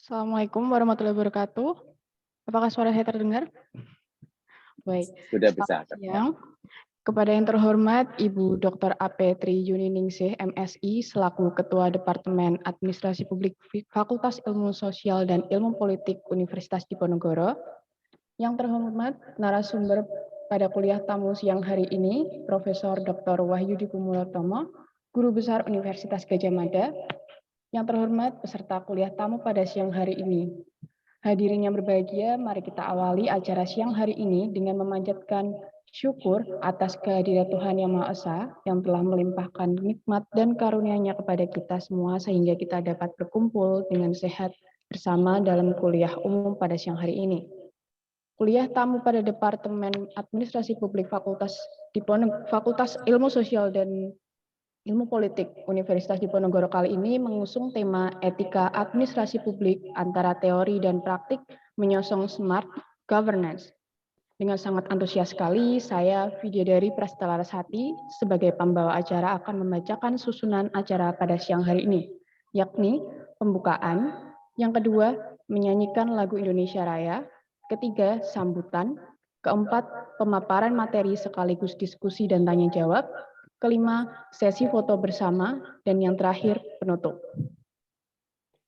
Assalamualaikum warahmatullahi wabarakatuh. Apakah suara saya terdengar? Baik, Sudah bisa. selamat siang. Kepada yang terhormat Ibu Dr. AP Tri Yuningsih, MSI, selaku Ketua Departemen Administrasi Publik Fakultas Ilmu Sosial dan Ilmu Politik Universitas Diponegoro. Yang terhormat narasumber pada kuliah tamu siang hari ini, Profesor Dr. Wahyudi Kumulotomo, Guru Besar Universitas Gadjah Mada. Yang terhormat peserta kuliah tamu pada siang hari ini. Hadirin yang berbahagia, mari kita awali acara siang hari ini dengan memanjatkan syukur atas kehadiran Tuhan Yang Maha Esa yang telah melimpahkan nikmat dan karunia-Nya kepada kita semua sehingga kita dapat berkumpul dengan sehat bersama dalam kuliah umum pada siang hari ini. Kuliah tamu pada Departemen Administrasi Publik Fakultas Ilmu Sosial dan Ilmu Politik Universitas Diponegoro kali ini mengusung tema etika administrasi publik antara teori dan praktik menyosong smart governance. Dengan sangat antusias sekali, saya Vidyadari Prastalarasati sebagai pembawa acara akan membacakan susunan acara pada siang hari ini, yakni pembukaan, yang kedua menyanyikan lagu Indonesia Raya, ketiga sambutan, keempat pemaparan materi sekaligus diskusi dan tanya jawab, kelima, sesi foto bersama, dan yang terakhir, penutup.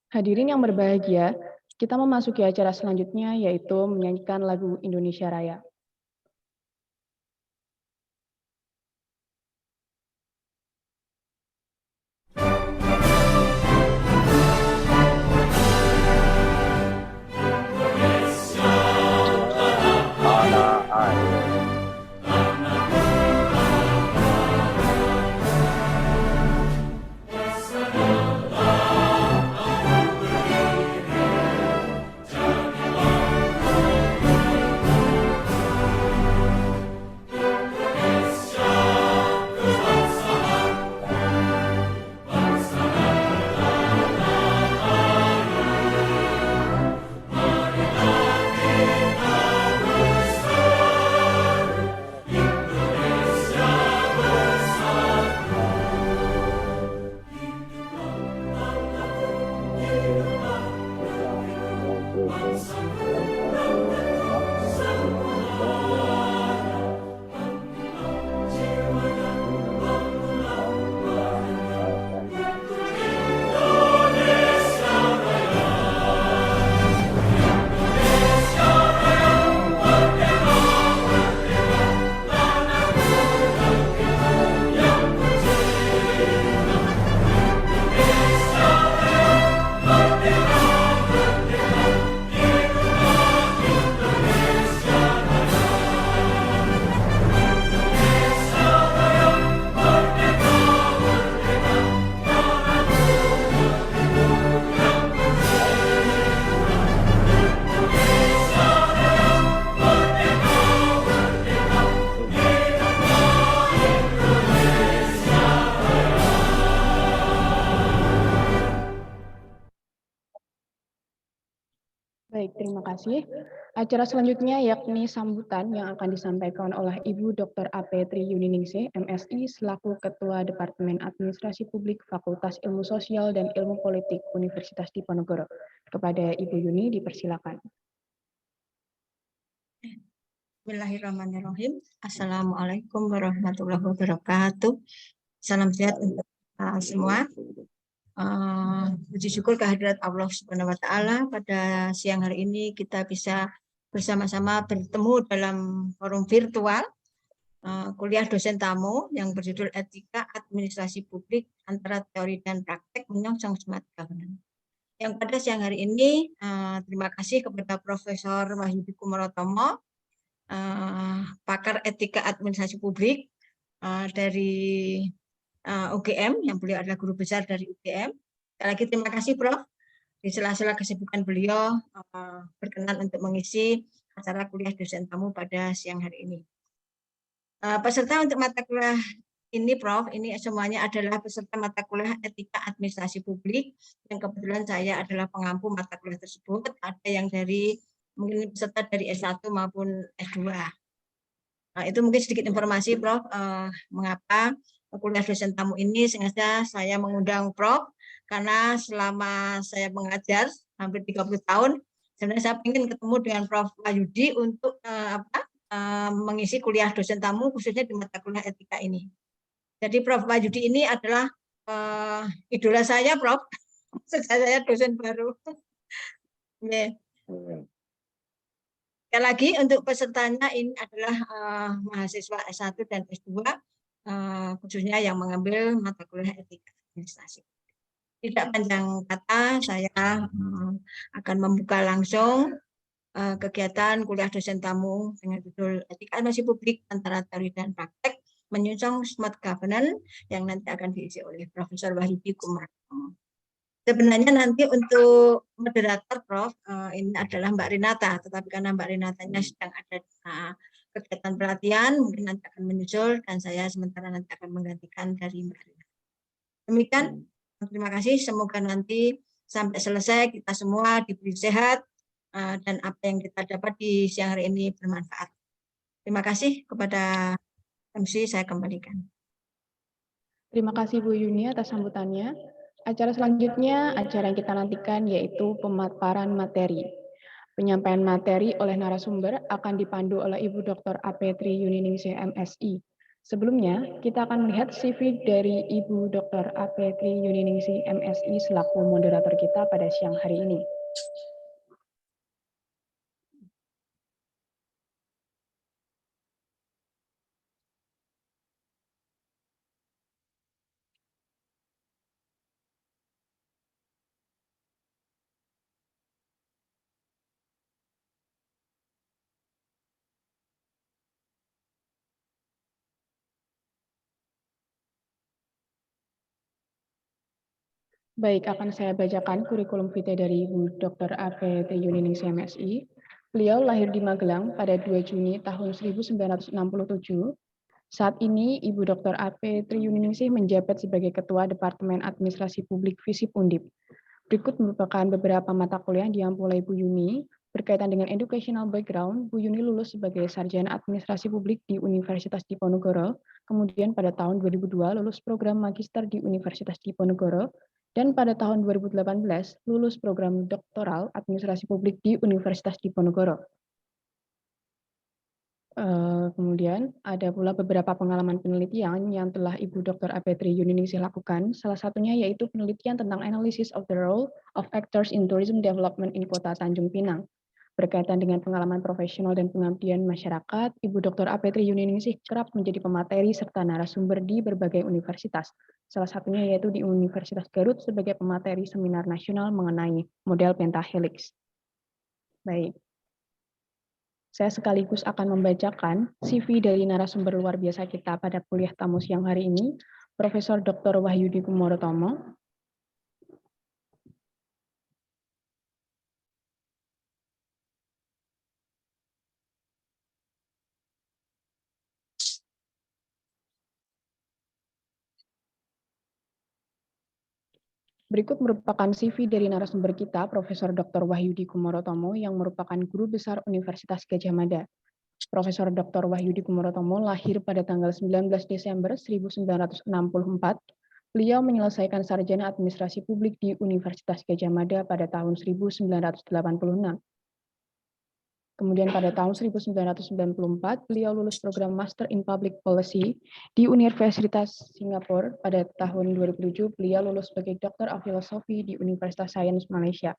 Hadirin yang berbahagia, kita memasuki acara selanjutnya, yaitu menyanyikan lagu Indonesia Raya. Baik, terima kasih. Acara selanjutnya yakni sambutan yang akan disampaikan oleh Ibu Dr. AP Tri Yuningsih, MSI, selaku Ketua Departemen Administrasi Publik Fakultas Ilmu Sosial dan Ilmu Politik Universitas Diponegoro. Kepada Ibu Yuni, dipersilakan. Bismillahirrahmanirrahim. Assalamualaikum warahmatullahi wabarakatuh. Salam sehat untuk semua. Puji syukur kehadirat Allah Subhanahu wa Ta'ala, pada siang hari ini kita bisa bersama-sama bertemu dalam forum virtual kuliah dosen tamu yang berjudul Etika Administrasi Publik Antara Teori dan Praktek Menyongsong Smart Governance. Yang pada siang hari ini terima kasih kepada Profesor Wahyudi Kumulotomo, pakar etika administrasi publik dari UGM, yang beliau adalah guru besar dari UGM. Sekali lagi terima kasih Prof. Di sela-sela kesibukan beliau berkenan untuk mengisi acara kuliah dosen tamu pada siang hari ini. Peserta untuk mata kuliah ini Prof, ini semuanya adalah peserta mata kuliah etika administrasi publik, yang kebetulan saya adalah pengampu mata kuliah tersebut. Ada yang dari mungkin peserta dari S1 maupun S2. Nah, itu mungkin sedikit informasi Prof, mengapa kuliah dosen tamu ini sengaja saya mengundang Prof, karena selama saya mengajar hampir 30 tahun. Sebenarnya saya ingin ketemu dengan Prof. Wahyudi untuk mengisi kuliah dosen tamu khususnya di mata kuliah etika ini. Jadi Prof. Wahyudi ini adalah idola saya, Prof. Saya dosen baru. Sekali lagi untuk pesertanya ini adalah mahasiswa S1 dan S2 khususnya yang mengambil mata kuliah etika administrasi. Tidak panjang kata, saya akan membuka langsung kegiatan kuliah dosen tamu dengan judul Etika Administrasi Publik antara Teori dan Praktek Menyusun Smart Governance yang nanti akan diisi oleh Profesor Wahyudi Kumartomo. Sebenarnya nanti untuk moderator Prof ini adalah Mbak Renata, tetapi karena Mbak Renatanya sedang ada kegiatan pelatihan, mungkin nanti akan menyusul dan saya sementara nanti akan menggantikan dari Mbak Renata. Demikian, terima kasih. Semoga nanti sampai selesai kita semua diberi sehat dan apa yang kita dapat di siang hari ini bermanfaat. Terima kasih kepada MC, saya kembalikan. Terima kasih Bu Yuni atas sambutannya. Acara selanjutnya, acara yang kita nantikan yaitu pemaparan materi. Penyampaian materi oleh narasumber akan dipandu oleh Ibu Dr. Apetri Yuniningsih MSI. Sebelumnya, kita akan melihat CV dari Ibu Dr. Apetri Yuniningsih MSI selaku moderator kita pada siang hari ini. Baik, akan saya bacakan kurikulum vitae dari Ibu Dr. Apetri Yuniningsih MSI. Beliau lahir di Magelang pada 2 Juni tahun 1967. Saat ini, Ibu Dr. Apetri Yuniningsih menjabat sebagai Ketua Departemen Administrasi Publik FISIP Undip. Berikut merupakan beberapa mata kuliah yang diampu oleh Bu Yuni. Berkaitan dengan educational background, Bu Yuni lulus sebagai Sarjana Administrasi Publik di Universitas Diponegoro, kemudian pada tahun 2002 lulus program Magister di Universitas Diponegoro, dan pada tahun 2018 lulus program Doktoral Administrasi Publik di Universitas Diponegoro. Kemudian ada pula beberapa pengalaman penelitian yang telah Ibu Dr. Apetri Yuniningsih lakukan. Salah satunya yaitu penelitian tentang analysis of the role of actors in tourism development in Kota Tanjung Pinang. Berkaitan dengan pengalaman profesional dan pengabdian masyarakat, Ibu Dr. Apetri Yuniningsih kerap menjadi pemateri serta narasumber di berbagai universitas. Salah satunya yaitu di Universitas Garut sebagai pemateri seminar nasional mengenai model pentahelix. Baik. Saya sekaligus akan membacakan CV dari narasumber luar biasa kita pada kuliah tamu siang hari ini, Profesor Dr. Wahyudi Kumartomo. Berikut merupakan CV dari narasumber kita, Profesor Dr. Wahyudi Kumartomo, yang merupakan Guru Besar Universitas Gadjah Mada. Profesor Dr. Wahyudi Kumartomo lahir pada tanggal 19 Desember 1964. Beliau menyelesaikan sarjana administrasi publik di Universitas Gadjah Mada pada tahun 1986. Kemudian pada tahun 1994, beliau lulus program Master in Public Policy di Universitas Singapura. Pada tahun 2007, beliau lulus sebagai Doctor of Philosophy di Universitas Sains Malaysia.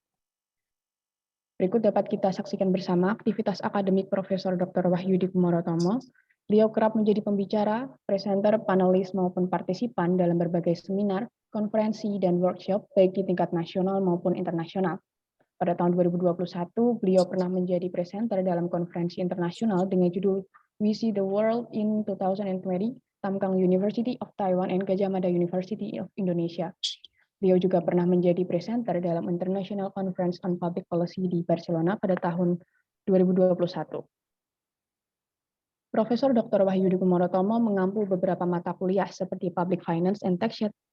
Berikut dapat kita saksikan bersama aktivitas akademik Profesor Dr. Wahyudi Kumartomo. Beliau kerap menjadi pembicara, presenter, panelis, maupun partisipan dalam berbagai seminar, konferensi, dan workshop, baik di tingkat nasional maupun internasional. Pada tahun 2021, beliau pernah menjadi presenter dalam konferensi internasional dengan judul We See the World in 2020, Tamkang University of Taiwan and Gadjah Mada University of Indonesia. Beliau juga pernah menjadi presenter dalam International Conference on Public Policy di Barcelona pada tahun 2021. Profesor Dr. Wahyudi Kumartomo mengampu beberapa mata kuliah seperti Public Finance and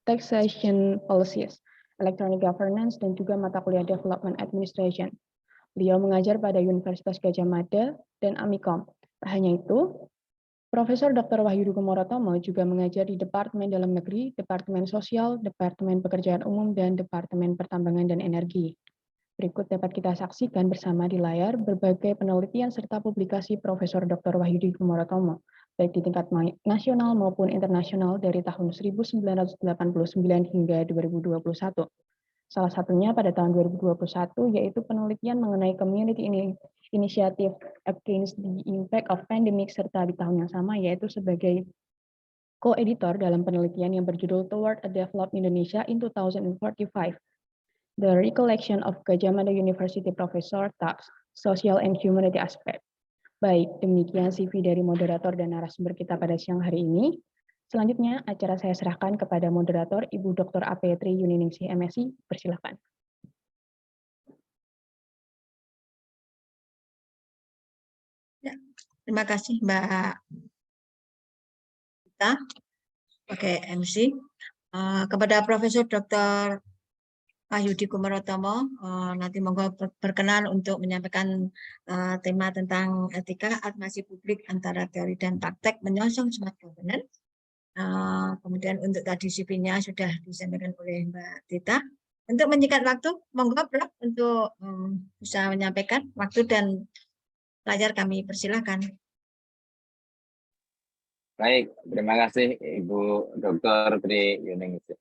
Taxation Policies, Electronic Governance, dan juga mata kuliah Development Administration. Beliau mengajar pada Universitas Gadjah Mada dan Amikom. Tak hanya itu, Profesor Dr. Wahyudi Kumartomo juga mengajar di Departemen Dalam Negeri, Departemen Sosial, Departemen Pekerjaan Umum, dan Departemen Pertambangan dan Energi. Berikut dapat kita saksikan bersama di layar berbagai penelitian serta publikasi Profesor Dr. Wahyudi Kumarotomo, baik di tingkat nasional maupun internasional dari tahun 1989 hingga 2021. Salah satunya pada tahun 2021 yaitu penelitian mengenai Community Initiative Against the Impact of Pandemic, serta di tahun yang sama yaitu sebagai co-editor dalam penelitian yang berjudul Toward a Developed Indonesia in 2045. The Recollection of Gadjah Mada University Professor Tax, Social and Humanity Aspect. Baik, demikian CV dari moderator dan narasumber kita pada siang hari ini. Selanjutnya, acara saya serahkan kepada moderator Ibu Dr. AP Tri Yuniningsi MSI. Persilakan. Ya, terima kasih Mbak Gita sebagai MC. Kepada Profesor Dr. Wahyudi Kumarotomo, nanti monggo berkenan untuk menyampaikan tema tentang etika administrasi publik antara teori dan praktek menyongsong smart governance. Kemudian untuk tadi CV-nya sudah disampaikan oleh Mbak Tita. Untuk menyingkat waktu, monggo Prof untuk bisa menyampaikan waktu dan layar kami persilahkan. Baik, terima kasih Ibu Dr. Tri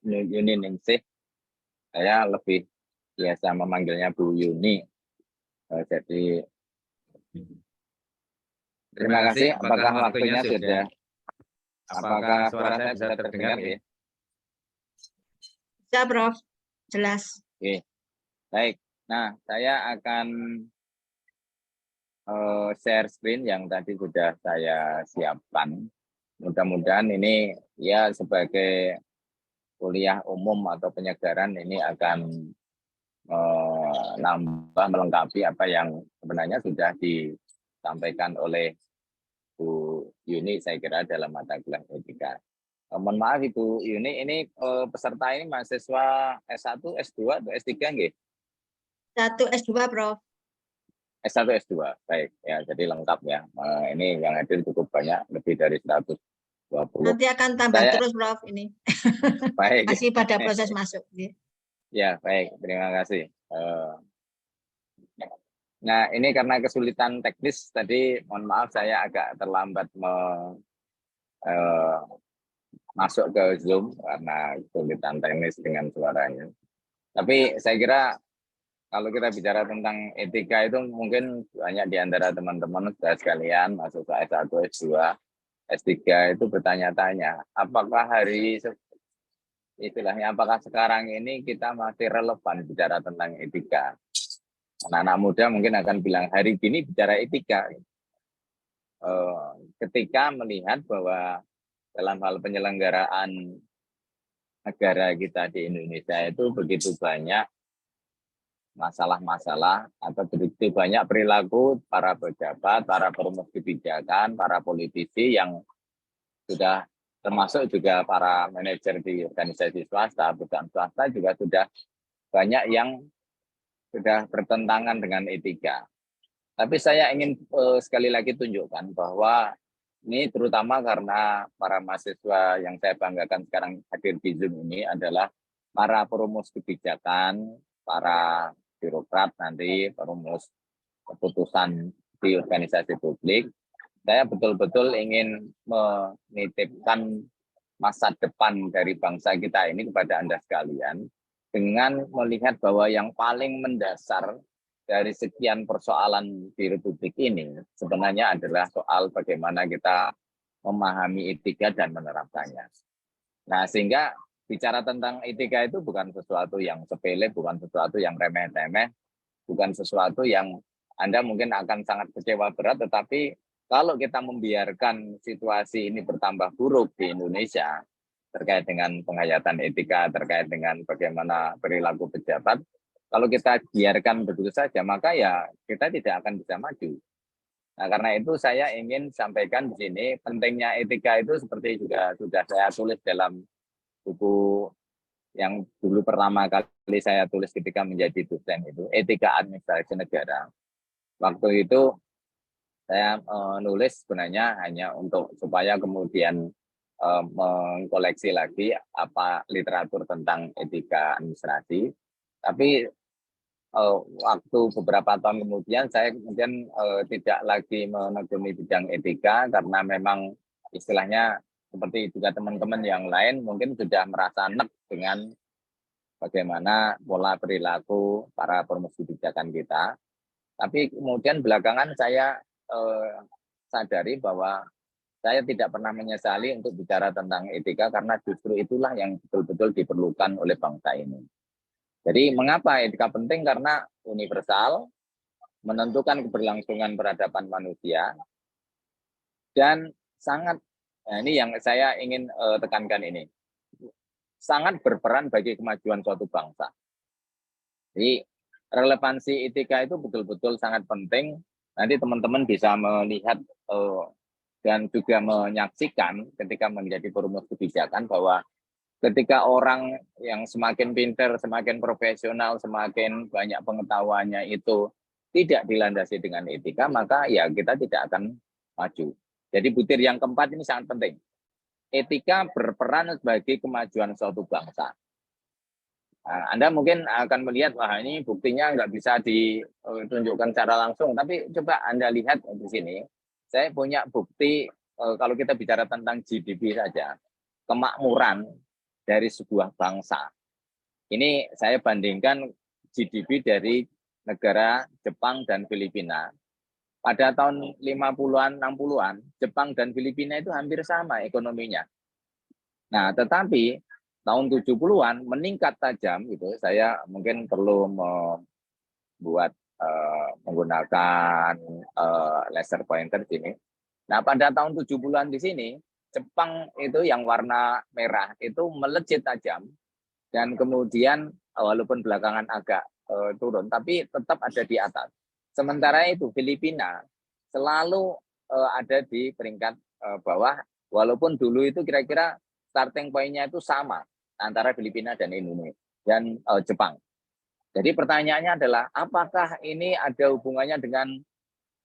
Yuniningsi. Saya lebih biasa memanggilnya Bu Yuni. Jadi terima kasih. Apakah waktunya sudah? Apakah suara saya bisa terdengar ya? Bisa Prof, jelas. Oke, baik. Nah, saya akan share screen yang tadi sudah saya siapkan. Mudah-mudahan ini ya sebagai kuliah umum atau penyegaran ini akan nambah melengkapi apa yang sebenarnya sudah disampaikan oleh Bu Yuni, saya kira dalam mata kuliah etika. Mohon maaf Ibu Yuni, ini peserta ini mahasiswa S1, S2 atau S3 nggih? S1, S2 Prof. S1, S2, baik ya, jadi lengkap ya. Ini yang hadir cukup banyak, lebih dari 120. Nanti akan tambah terus Prof ini. Baik. Masih pada proses masuk. Ya, baik, terima kasih. Nah, ini karena kesulitan teknis tadi, mohon maaf saya agak terlambat masuk ke Zoom karena kesulitan teknis dengan suaranya. Tapi saya kira kalau kita bicara tentang etika itu mungkin banyak di antara teman-teman sekalian, mahasiswa S1, S2, S3 itu bertanya-tanya, apakah apakah sekarang ini kita masih relevan bicara tentang etika? Anak-anak muda mungkin akan bilang hari ini bicara etika. Ketika melihat bahwa dalam hal penyelenggaraan negara kita di Indonesia itu begitu banyak masalah-masalah atau begitu banyak perilaku para pejabat, para perumus kebijakan, para politisi yang sudah termasuk juga para manajer di organisasi swasta, perusahaan swasta juga sudah banyak yang sudah bertentangan dengan etika. Tapi saya ingin sekali lagi tunjukkan bahwa ini terutama karena para mahasiswa yang saya banggakan sekarang hadir di Zoom ini adalah para perumus kebijakan, para birokrat nanti, perumus keputusan di organisasi publik. Saya betul-betul ingin menitipkan masa depan dari bangsa kita ini kepada Anda sekalian, dengan melihat bahwa yang paling mendasar dari sekian persoalan di Republik ini sebenarnya adalah soal bagaimana kita memahami etika dan menerapkannya. Nah, sehingga bicara tentang etika itu bukan sesuatu yang sepele, bukan sesuatu yang remeh-temeh, bukan sesuatu yang Anda mungkin akan sangat kecewa berat, tetapi kalau kita membiarkan situasi ini bertambah buruk di Indonesia, terkait dengan penghayatan etika, terkait dengan bagaimana perilaku pejabat, kalau kita biarkan begitu saja, maka ya kita tidak akan bisa maju. Nah, karena itu saya ingin sampaikan di sini, pentingnya etika itu seperti juga sudah saya tulis dalam buku yang dulu pertama kali saya tulis ketika menjadi dosen itu, Etika Administrasi Negara. Waktu itu saya nulis sebenarnya hanya untuk supaya kemudian mengkoleksi lagi apa literatur tentang etika administrasi, tapi waktu beberapa tahun kemudian saya kemudian tidak lagi menekuni bidang etika karena memang istilahnya seperti juga teman-teman yang lain mungkin sudah merasa nek dengan bagaimana pola perilaku para perumus kebijakan kita. Tapi kemudian belakangan saya sadari bahwa saya tidak pernah menyesali untuk bicara tentang etika karena justru itulah yang betul-betul diperlukan oleh bangsa ini. Jadi mengapa etika penting? Karena universal, menentukan keberlangsungan peradaban manusia, dan sangat, nah ini yang saya ingin tekankan ini, sangat berperan bagi kemajuan suatu bangsa. Jadi relevansi etika itu betul-betul sangat penting. Nanti teman-teman bisa melihat dan juga menyaksikan ketika menjadi perumus kebijakan bahwa ketika orang yang semakin pintar, semakin profesional, semakin banyak pengetahuannya itu tidak dilandasi dengan etika, maka ya kita tidak akan maju. Jadi butir yang keempat ini sangat penting. Etika berperan sebagai kemajuan suatu bangsa. Nah, Anda mungkin akan melihat, wah ini buktinya nggak bisa ditunjukkan secara langsung, tapi coba Anda lihat di sini. Saya punya bukti kalau kita bicara tentang GDP saja, kemakmuran dari sebuah bangsa. Ini saya bandingkan GDP dari negara Jepang dan Filipina. Pada tahun 50-an, 60-an, Jepang dan Filipina itu hampir sama ekonominya. Nah, tetapi tahun 70-an meningkat tajam gitu. Saya mungkin perlu membuat menggunakan laser pointer sini. Nah, pada tahun 70-an di sini, Jepang itu yang warna merah itu melejit tajam dan kemudian walaupun belakangan agak turun, tapi tetap ada di atas. Sementara itu Filipina selalu ada di peringkat bawah, walaupun dulu itu kira-kira starting point-nya itu sama antara Filipina dan Indonesia dan Jepang. Jadi pertanyaannya adalah, apakah ini ada hubungannya dengan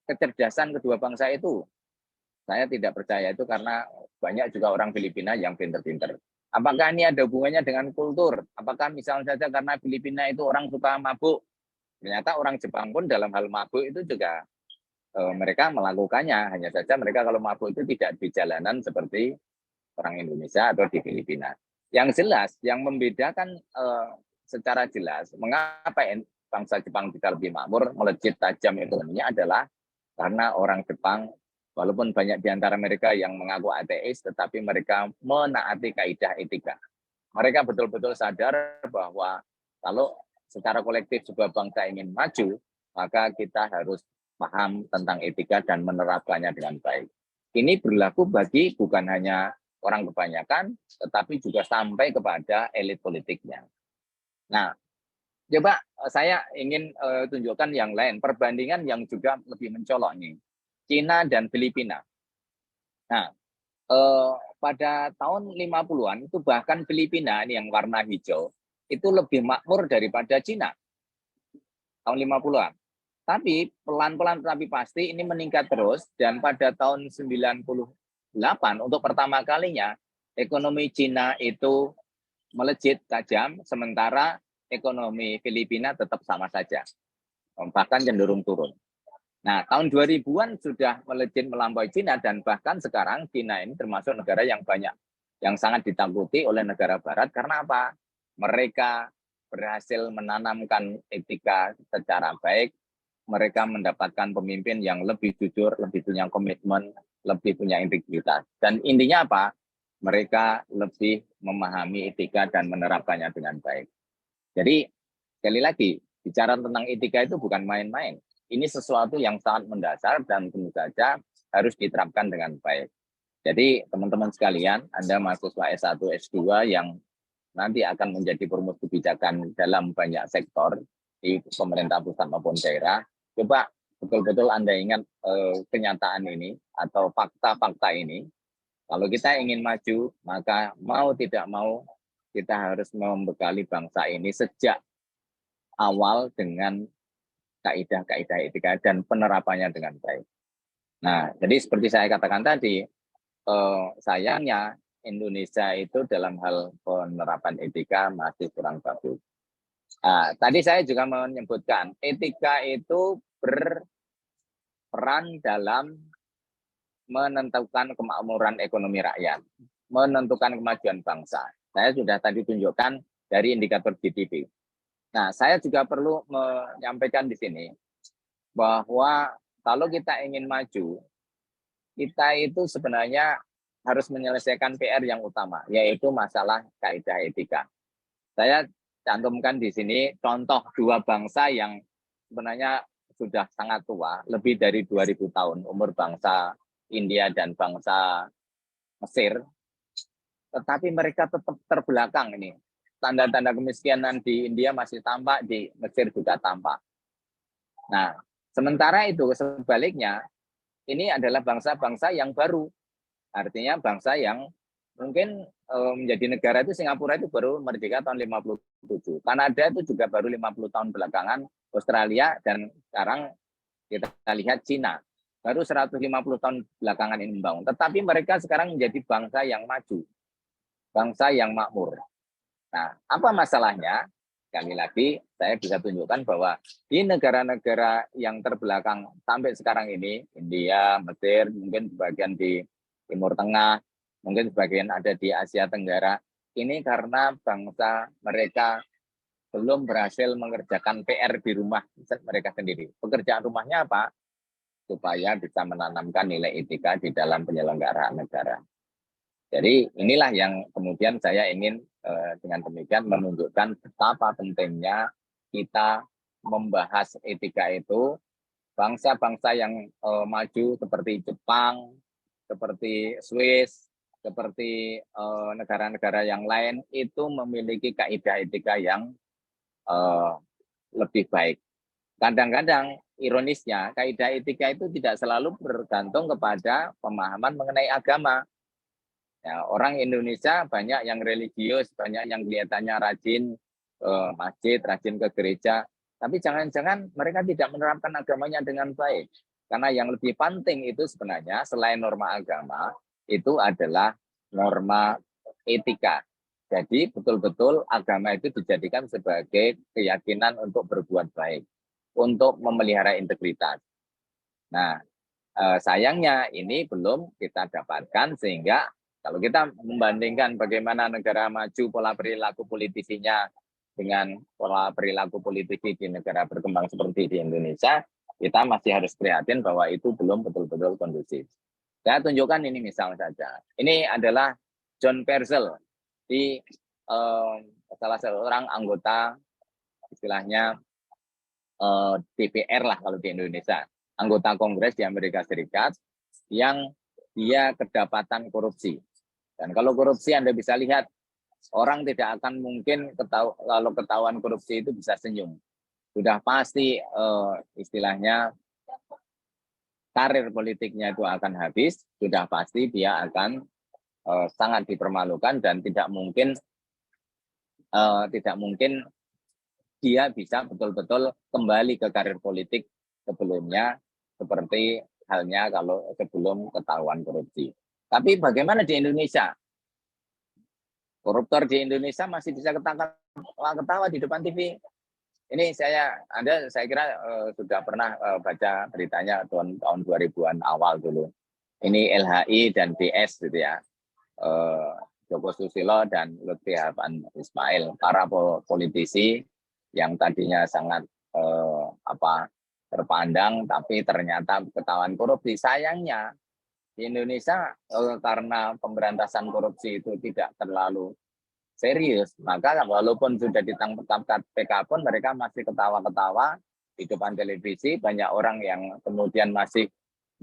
kecerdasan kedua bangsa itu? Saya tidak percaya itu karena banyak juga orang Filipina yang pinter-pinter. Apakah ini ada hubungannya dengan kultur? Apakah misalnya saja karena Filipina itu orang suka mabuk? Ternyata orang Jepang pun dalam hal mabuk itu juga mereka melakukannya. Hanya saja mereka kalau mabuk itu tidak di jalanan seperti orang Indonesia atau di Filipina. Yang jelas, yang membedakan secara jelas mengapa bangsa Jepang bisa lebih makmur, melejit tajam ekonominya adalah karena orang Jepang, walaupun banyak di antara mereka yang mengaku ateis, tetapi mereka menaati kaidah etika. Mereka betul-betul sadar bahwa kalau secara kolektif sebuah bangsa ingin maju, maka kita harus paham tentang etika dan menerapkannya dengan baik. Ini berlaku bagi bukan hanya orang kebanyakan, tetapi juga sampai kepada elit politiknya. Nah, coba saya ingin tunjukkan yang lain, perbandingan yang juga lebih mencolok nih. Cina dan Filipina. Nah, pada tahun 50-an itu bahkan Filipina ini yang warna hijau itu lebih makmur daripada Cina. Tahun 50-an. Tapi pelan-pelan tapi pasti ini meningkat terus dan pada tahun 98 untuk pertama kalinya ekonomi Cina itu melejit tajam, sementara ekonomi Filipina tetap sama saja, bahkan cenderung turun. Nah, tahun 2000-an sudah melejit melampaui Cina dan bahkan sekarang Cina ini termasuk negara yang banyak, yang sangat ditakuti oleh negara Barat karena apa? Mereka berhasil menanamkan etika secara baik, mereka mendapatkan pemimpin yang lebih jujur, lebih punya komitmen, lebih punya integritas. Dan intinya apa? Mereka lebih memahami etika dan menerapkannya dengan baik. Jadi sekali lagi, bicara tentang etika itu bukan main-main. Ini sesuatu yang sangat mendasar dan tentu saja harus diterapkan dengan baik. Jadi teman-teman sekalian, Anda mahasiswa S1, S2 yang nanti akan menjadi perumus kebijakan dalam banyak sektor di pemerintah pusat maupun daerah, coba betul-betul Anda ingat kenyataan ini atau fakta-fakta ini. Kalau kita ingin maju, maka mau tidak mau kita harus membekali bangsa ini sejak awal dengan kaidah-kaidah etika dan penerapannya dengan baik. Nah, jadi seperti saya katakan tadi, sayangnya Indonesia itu dalam hal penerapan etika masih kurang bagus. Nah, tadi saya juga menyebutkan etika itu berperan dalam menentukan kemakmuran ekonomi rakyat, menentukan kemajuan bangsa. Saya sudah tadi tunjukkan dari indikator GDP. Nah, saya juga perlu menyampaikan di sini bahwa kalau kita ingin maju, kita itu sebenarnya harus menyelesaikan PR yang utama, yaitu masalah kaidah etika. Saya cantumkan di sini contoh dua bangsa yang sebenarnya sudah sangat tua, lebih dari 2000 tahun, umur bangsa India dan bangsa Mesir, tetapi mereka tetap terbelakang ini. Tanda-tanda kemiskinan di India masih tampak, di Mesir juga tampak. Nah, sementara itu sebaliknya, ini adalah bangsa-bangsa yang baru. Artinya bangsa yang mungkin menjadi negara itu Singapura itu baru merdeka tahun 57. Kanada itu juga baru 50 tahun belakangan, Australia, dan sekarang kita lihat Cina. Baru 150 tahun belakangan ini membangun. Tetapi mereka sekarang menjadi bangsa yang maju, bangsa yang makmur. Nah, apa masalahnya? Sekali lagi, saya bisa tunjukkan bahwa di negara-negara yang terbelakang sampai sekarang ini, India, Mesir, mungkin sebagian di Timur Tengah, mungkin sebagian ada di Asia Tenggara, ini karena bangsa mereka belum berhasil mengerjakan PR di rumah mereka sendiri. Pekerjaan rumahnya apa? Supaya bisa menanamkan nilai etika di dalam penyelenggaraan negara. Jadi inilah yang kemudian saya ingin dengan demikian menunjukkan betapa pentingnya kita membahas etika itu. Bangsa-bangsa yang maju seperti Jepang, seperti Swiss, seperti negara-negara yang lain itu memiliki kaidah etika yang lebih baik. Kadang-kadang ironisnya kaidah etika itu tidak selalu bergantung kepada pemahaman mengenai agama. Ya, orang Indonesia banyak yang religius, banyak yang kelihatannya rajin ke masjid, rajin ke gereja. Tapi jangan-jangan mereka tidak menerapkan agamanya dengan baik. Karena yang lebih penting itu sebenarnya selain norma agama, itu adalah norma etika. Jadi betul-betul agama itu dijadikan sebagai keyakinan untuk berbuat baik, untuk memelihara integritas. Nah, sayangnya ini belum kita dapatkan sehingga kalau kita membandingkan bagaimana negara maju pola perilaku politisinya dengan pola perilaku politisi di negara berkembang seperti di Indonesia, kita masih harus prihatin bahwa itu belum betul-betul kondusif. Saya tunjukkan ini misal saja. Ini adalah John Perzel di salah seorang anggota istilahnya DPR lah kalau di Indonesia, anggota Kongres di Amerika Serikat yang dia kedapatan korupsi. Dan kalau korupsi Anda bisa lihat, orang tidak akan mungkin kalau ketahuan korupsi itu bisa senyum. Sudah pasti istilahnya karir politiknya itu akan habis, sudah pasti dia akan sangat dipermalukan dan tidak mungkin dia bisa betul-betul kembali ke karir politik sebelumnya seperti halnya kalau sebelum ketahuan korupsi. Tapi bagaimana di Indonesia? Koruptor di Indonesia masih bisa ketawa di depan TV. Ini saya kira sudah pernah baca beritanya tahun 2000-an awal dulu. Ini LHI dan BS gitu ya. Joko Susilo dan Lutfi Hasan Ismail, para politisi yang tadinya sangat terpandang tapi ternyata ketahuan korupsi. Sayangnya di Indonesia karena pemberantasan korupsi itu tidak terlalu serius, maka walaupun sudah ditangkap KPK pun mereka masih ketawa-ketawa di depan televisi. Banyak orang yang kemudian masih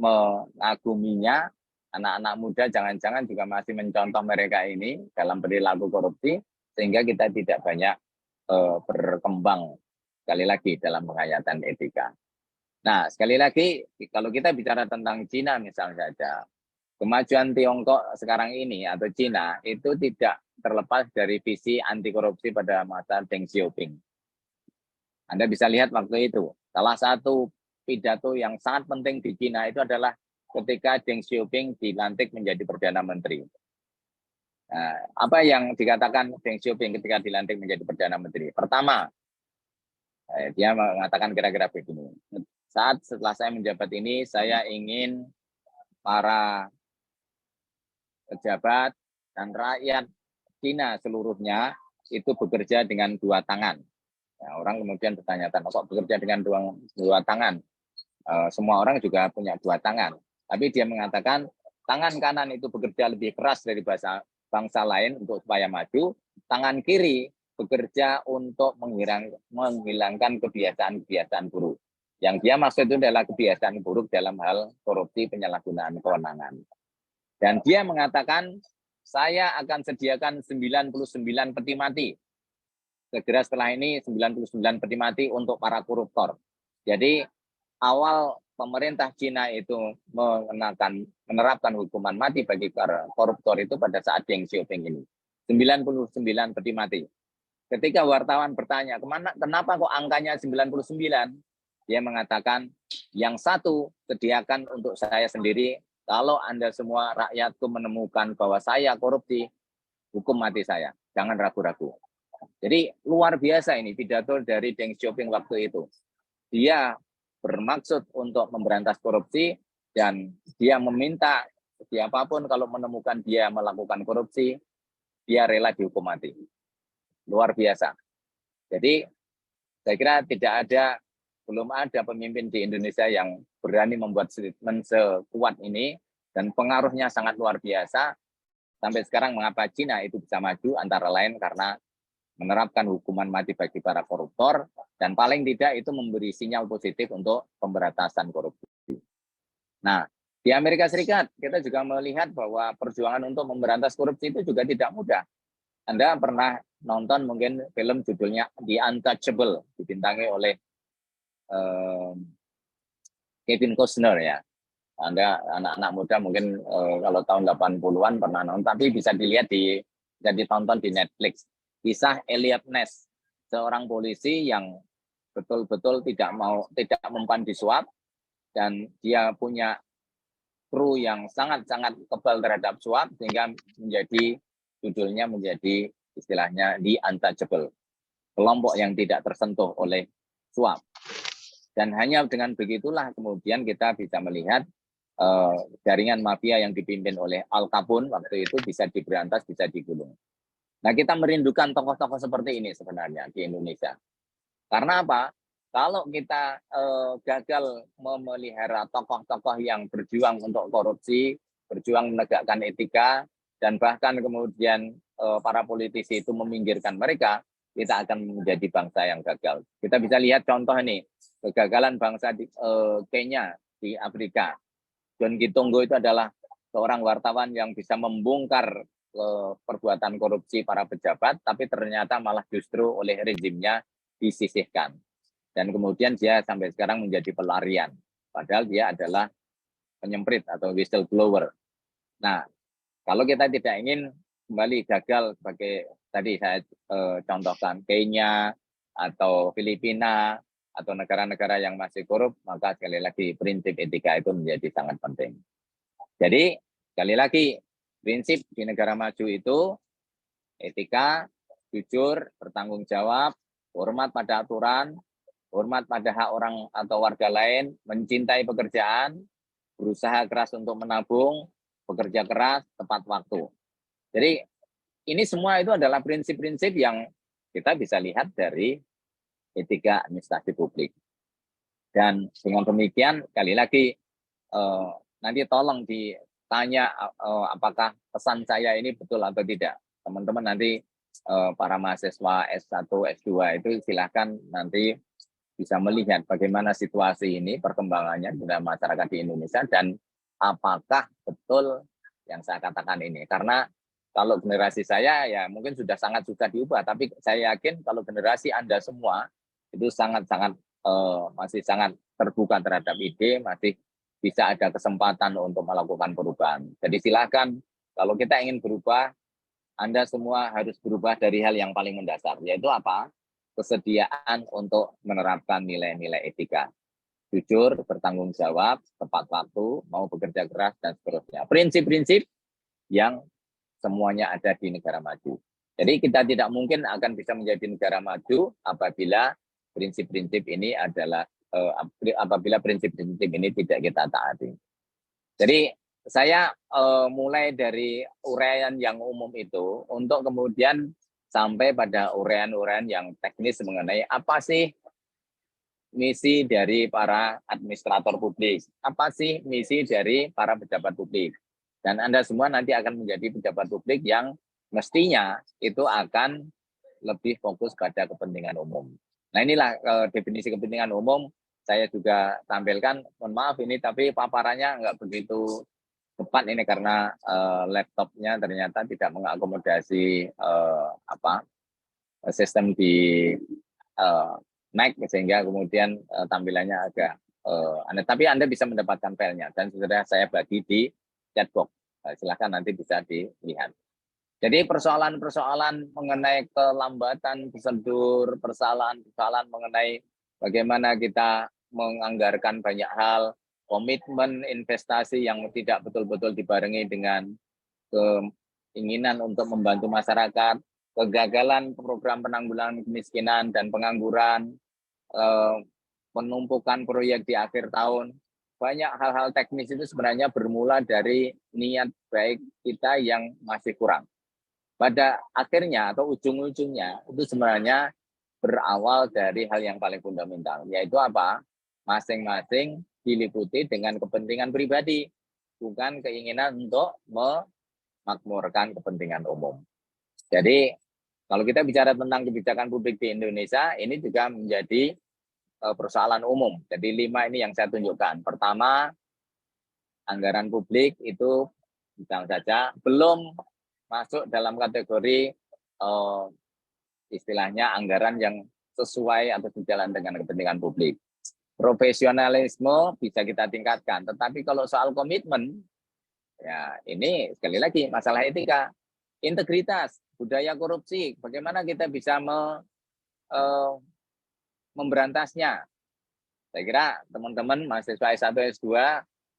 mengaguminya. Anak-anak muda jangan-jangan juga masih mencontoh mereka ini dalam perilaku korupsi, sehingga kita tidak banyak berkembang sekali lagi dalam penghayatan etika. Nah, sekali lagi kalau kita bicara tentang Cina misalnya saja, kemajuan Tiongkok sekarang ini atau Cina itu tidak terlepas dari visi anti korupsi pada masa Deng Xiaoping. Anda bisa lihat waktu itu, salah satu pidato yang sangat penting di Cina itu adalah ketika Deng Xiaoping dilantik menjadi Perdana Menteri. Nah, apa yang dikatakan Deng Xiaoping ketika dilantik menjadi Perdana Menteri? Pertama, Dia mengatakan kira-kira begini. Setelah saya menjabat ini, saya ingin para pejabat dan rakyat Cina seluruhnya itu bekerja dengan 2 tangan. Ya, orang kemudian bertanya-tanya, kok bekerja dengan dua tangan? Semua orang juga punya 2 tangan. Tapi dia mengatakan tangan kanan itu bekerja lebih keras dari bangsa lain untuk supaya maju, tangan kiri bekerja untuk menghilangkan kebiasaan-kebiasaan buruk. Yang dia maksud itu adalah kebiasaan buruk dalam hal korupsi, penyalahgunaan kewenangan. Dan dia mengatakan, saya akan sediakan 99 peti mati. Segera setelah ini 99 peti mati untuk para koruptor. Jadi awal pemerintah Cina itu menerapkan hukuman mati bagi para koruptor itu pada saat Deng Xiaoping ini. 99 peti mati. Ketika wartawan bertanya, kenapa kok angkanya 99? Dia mengatakan, yang satu sediakan untuk saya sendiri, kalau Anda semua rakyatku menemukan bahwa saya korupsi, hukum mati saya. Jangan ragu-ragu. Jadi luar biasa ini pidato dari Deng Xiaoping waktu itu. Dia bermaksud untuk memberantas korupsi dan dia meminta siapapun kalau menemukan dia melakukan korupsi, dia rela dihukum mati. Luar biasa. Jadi saya kira belum ada pemimpin di Indonesia yang berani membuat statement sekuat ini dan pengaruhnya sangat luar biasa. Sampai sekarang mengapa Cina itu bisa maju antara lain karena menerapkan hukuman mati bagi para koruptor dan paling tidak itu memberi sinyal positif untuk pemberantasan korupsi. Nah, di Amerika Serikat kita juga melihat bahwa perjuangan untuk memberantas korupsi itu juga tidak mudah. Anda pernah nonton mungkin film judulnya The Untouchable, dibintangi oleh Kevin Costner ya. Anda anak-anak muda mungkin kalau tahun 80-an pernah nonton, tapi bisa ditonton di Netflix. Kisah Elliot Ness, seorang polisi yang betul-betul tidak mempan disuap dan dia punya kru yang sangat-sangat kebal terhadap suap sehingga judulnya menjadi istilahnya The Untouchable, kelompok yang tidak tersentuh oleh suap. Dan hanya dengan begitulah kemudian kita bisa melihat jaringan mafia yang dipimpin oleh Al Capone waktu itu bisa diberantas, bisa digulung. Nah, kita merindukan tokoh-tokoh seperti ini sebenarnya di Indonesia. Karena apa? Kalau kita gagal memelihara tokoh-tokoh yang berjuang untuk korupsi, berjuang menegakkan etika, dan bahkan kemudian para politisi itu meminggirkan mereka, kita akan menjadi bangsa yang gagal. Kita bisa lihat contoh ini, kegagalan bangsa di Kenya di Afrika. John Gitongo itu adalah seorang wartawan yang bisa membongkar perbuatan korupsi para pejabat, tapi ternyata malah justru oleh rezimnya disisihkan. Dan kemudian dia sampai sekarang menjadi pelarian. Padahal dia adalah penyemprit atau whistleblower. Nah, kalau kita tidak ingin kembali gagal sebagai tadi saya contohkan Kenya atau Filipina atau negara-negara yang masih korup, maka sekali lagi prinsip etika itu menjadi sangat penting. Jadi sekali lagi prinsip di negara maju itu etika, jujur, bertanggung jawab, hormat pada aturan, hormat pada hak orang atau warga lain, mencintai pekerjaan, berusaha keras untuk menabung, bekerja keras, tepat waktu. Jadi ini semua itu adalah prinsip-prinsip yang kita bisa lihat dari etika administrasi publik. Dan dengan demikian, sekali lagi, nanti tolong ditanya apakah pesan saya ini betul atau tidak. Teman-teman nanti para mahasiswa S1, S2 itu silahkan nanti bisa melihat bagaimana situasi ini, perkembangannya dalam masyarakat di Indonesia, dan apakah betul yang saya katakan ini. Karena kalau generasi saya ya mungkin sudah sangat susah diubah, tapi saya yakin kalau generasi Anda semua itu masih sangat terbuka terhadap ide, masih bisa ada kesempatan untuk melakukan perubahan. Jadi silakan kalau kita ingin berubah, Anda semua harus berubah dari hal yang paling mendasar, yaitu apa? Kesediaan untuk menerapkan nilai-nilai etika. Jujur, bertanggung jawab, tepat waktu, mau bekerja keras, dan seterusnya. Prinsip-prinsip yang semuanya ada di negara maju. Jadi kita tidak mungkin akan bisa menjadi negara maju apabila prinsip-prinsip ini adalah apabila prinsip-prinsip ini tidak kita taati. Jadi saya mulai dari uraian yang umum itu untuk kemudian sampai pada uraian-uraian yang teknis mengenai apa sih misi dari para administrator publik, apa sih misi dari para pejabat publik. Dan Anda semua nanti akan menjadi pejabat publik yang mestinya itu akan lebih fokus pada kepentingan umum. Nah inilah definisi kepentingan umum saya juga tampilkan. Mohon maaf ini tapi paparannya nggak begitu tepat ini karena laptopnya ternyata tidak mengakomodasi sistem di Mac sehingga kemudian tampilannya agak aneh. Tapi Anda bisa mendapatkan filenya dan sudah saya bagi di chatbox. Silahkan nanti bisa dilihat. Jadi persoalan-persoalan mengenai kelambatan prosedur, persoalan mengenai bagaimana kita menganggarkan banyak hal, komitmen investasi yang tidak betul-betul dibarengi dengan keinginan untuk membantu masyarakat, kegagalan program penanggulangan kemiskinan dan pengangguran, penumpukan proyek di akhir tahun. Banyak hal-hal teknis itu sebenarnya bermula dari niat baik kita yang masih kurang. Pada akhirnya atau ujung-ujungnya itu sebenarnya berawal dari hal yang paling fundamental, yaitu apa? Masing-masing diliputi dengan kepentingan pribadi, bukan keinginan untuk memakmurkan kepentingan umum. Jadi kalau kita bicara tentang kebijakan publik di Indonesia, ini juga menjadi persoalan umum. Jadi 5 ini yang saya tunjukkan. Pertama, anggaran publik itu misalnya saja belum masuk dalam kategori istilahnya anggaran yang sesuai atau sejalan dengan kepentingan publik. Profesionalisme bisa kita tingkatkan, tetapi kalau soal komitmen, ya ini sekali lagi masalah etika, integritas, budaya korupsi, bagaimana kita bisa memberantasnya. Saya kira teman-teman mahasiswa S1, S2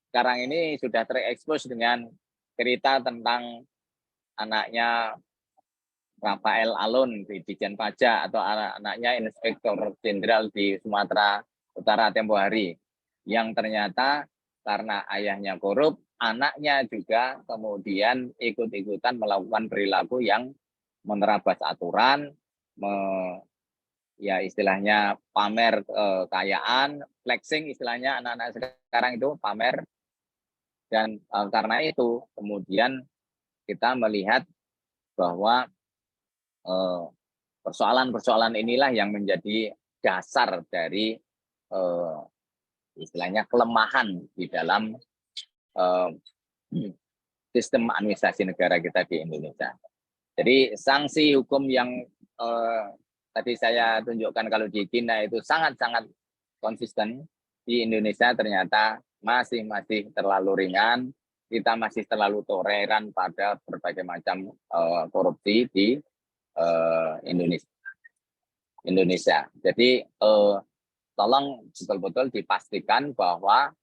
sekarang ini sudah terekspos dengan cerita tentang anaknya Rafael Alun di Ditjen Pajak atau anaknya Inspektur Jenderal di Sumatera Utara tempo hari, yang ternyata karena ayahnya korup, anaknya juga kemudian ikut-ikutan melakukan perilaku yang menerabas aturan, ya istilahnya pamer kekayaan, flexing istilahnya anak-anak sekarang itu pamer. Dan karena itu kemudian kita melihat bahwa persoalan-persoalan inilah yang menjadi dasar dari istilahnya kelemahan di dalam sistem administrasi negara kita di Indonesia. Jadi sanksi hukum yang tadi saya tunjukkan kalau di China itu sangat-sangat konsisten, di Indonesia ternyata masih terlalu ringan, kita masih terlalu toleran pada berbagai macam korupsi di Indonesia. Jadi tolong betul-betul dipastikan bahwa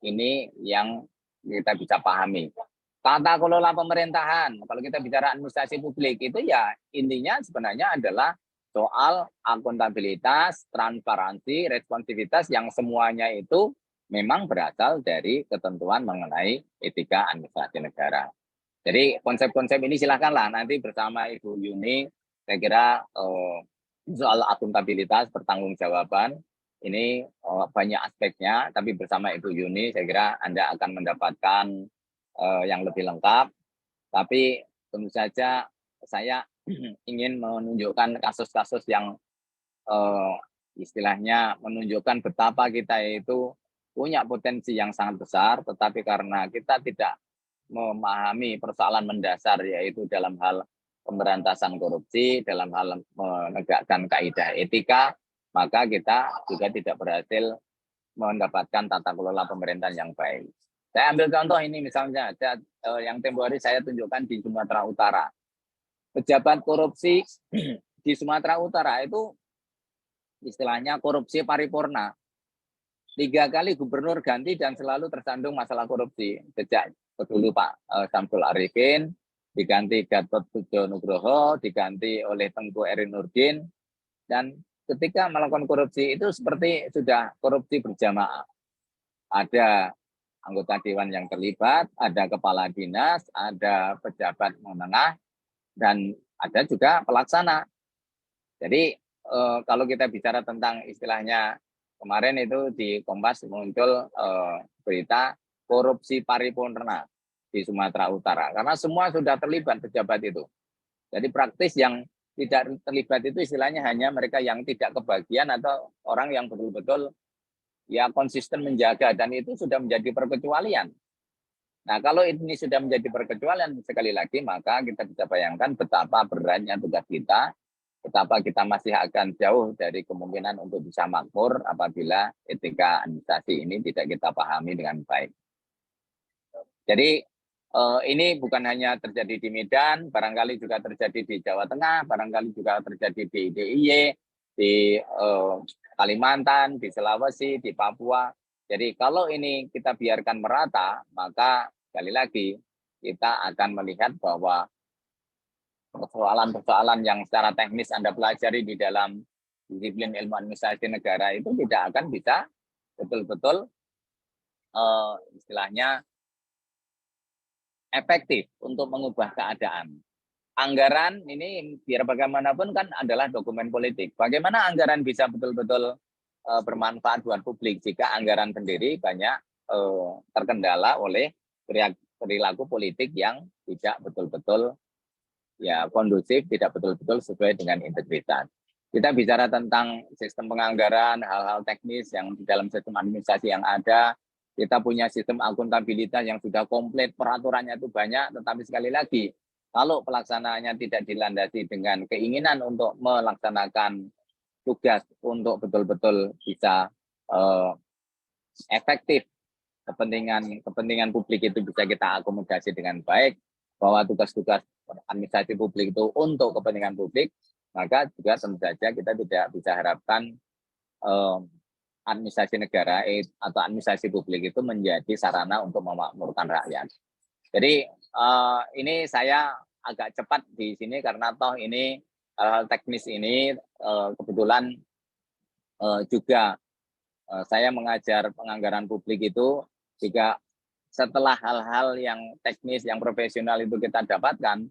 ini yang kita bisa pahami. Tata kelola pemerintahan, kalau kita bicara administrasi publik itu ya intinya sebenarnya adalah soal akuntabilitas, transparansi, responsivitas yang semuanya itu memang berasal dari ketentuan mengenai etika administrasi negara. Jadi konsep-konsep ini silakanlah nanti bersama Ibu Yuni, saya kira soal akuntabilitas, pertanggungjawaban, ini banyak aspeknya, tapi bersama Ibu Yuni saya kira Anda akan mendapatkan yang lebih lengkap. Tapi tentu saja saya ingin menunjukkan kasus-kasus yang istilahnya menunjukkan betapa kita itu punya potensi yang sangat besar, tetapi karena kita tidak memahami persoalan mendasar, yaitu dalam hal pemberantasan korupsi, dalam hal menegakkan kaidah etika, maka kita juga tidak berhasil mendapatkan tata kelola pemerintahan yang baik. Saya ambil contoh ini misalnya, yang tempo hari saya tunjukkan di Sumatera Utara. Pejabat korupsi di Sumatera Utara itu istilahnya korupsi paripurna. 3 kali gubernur ganti dan selalu tersandung masalah korupsi. Sejak dulu Pak Samsul Arifin, diganti Gatot Pujo Nugroho, diganti oleh Tengku Eri Nurdin, dan ketika melakukan korupsi itu seperti sudah korupsi berjamaah. Ada anggota dewan yang terlibat, ada kepala dinas, ada pejabat menengah, dan ada juga pelaksana. Jadi kalau kita bicara tentang istilahnya, kemarin itu di Kompas muncul berita korupsi paripurna di Sumatera Utara. Karena semua sudah terlibat pejabat itu. Jadi praktis yang tidak terlibat itu istilahnya hanya mereka yang tidak kebagian atau orang yang betul-betul ya konsisten menjaga, dan itu sudah menjadi perkecualian. Nah, kalau ini sudah menjadi perkecualian sekali lagi, maka kita bisa bayangkan betapa beratnya tugas kita, betapa kita masih akan jauh dari kemungkinan untuk bisa makmur apabila etika administrasi ini tidak kita pahami dengan baik. Jadi ini bukan hanya terjadi di Medan, barangkali juga terjadi di Jawa Tengah, barangkali juga terjadi di DIY, di Kalimantan, di Sulawesi, di Papua. Jadi kalau ini kita biarkan merata, maka sekali lagi kita akan melihat bahwa persoalan-persoalan yang secara teknis Anda pelajari di dalam disiplin ilmu administrasi negara itu tidak akan bisa betul-betul istilahnya efektif untuk mengubah keadaan. Anggaran ini biar bagaimanapun kan adalah dokumen politik. Bagaimana anggaran bisa betul-betul bermanfaat buat publik jika anggaran sendiri banyak terkendala oleh perilaku politik yang tidak betul-betul ya kondusif, tidak betul-betul sesuai dengan integritas. Kita bicara tentang sistem penganggaran, hal-hal teknis yang di dalam sistem administrasi yang ada. Kita punya sistem akuntabilitas yang sudah komplit, peraturannya itu banyak, tetapi sekali lagi, kalau pelaksanaannya tidak dilandasi dengan keinginan untuk melaksanakan tugas untuk betul-betul bisa efektif, kepentingan publik itu bisa kita akomodasi dengan baik, bahwa tugas-tugas administrasi publik itu untuk kepentingan publik, maka juga tentu saja kita tidak bisa harapkan administrasi negara atau administrasi publik itu menjadi sarana untuk memakmurkan rakyat. Jadi ini saya agak cepat di sini karena toh ini hal-hal teknis ini kebetulan juga saya mengajar penganggaran publik itu jika setelah hal-hal yang teknis, yang profesional itu kita dapatkan,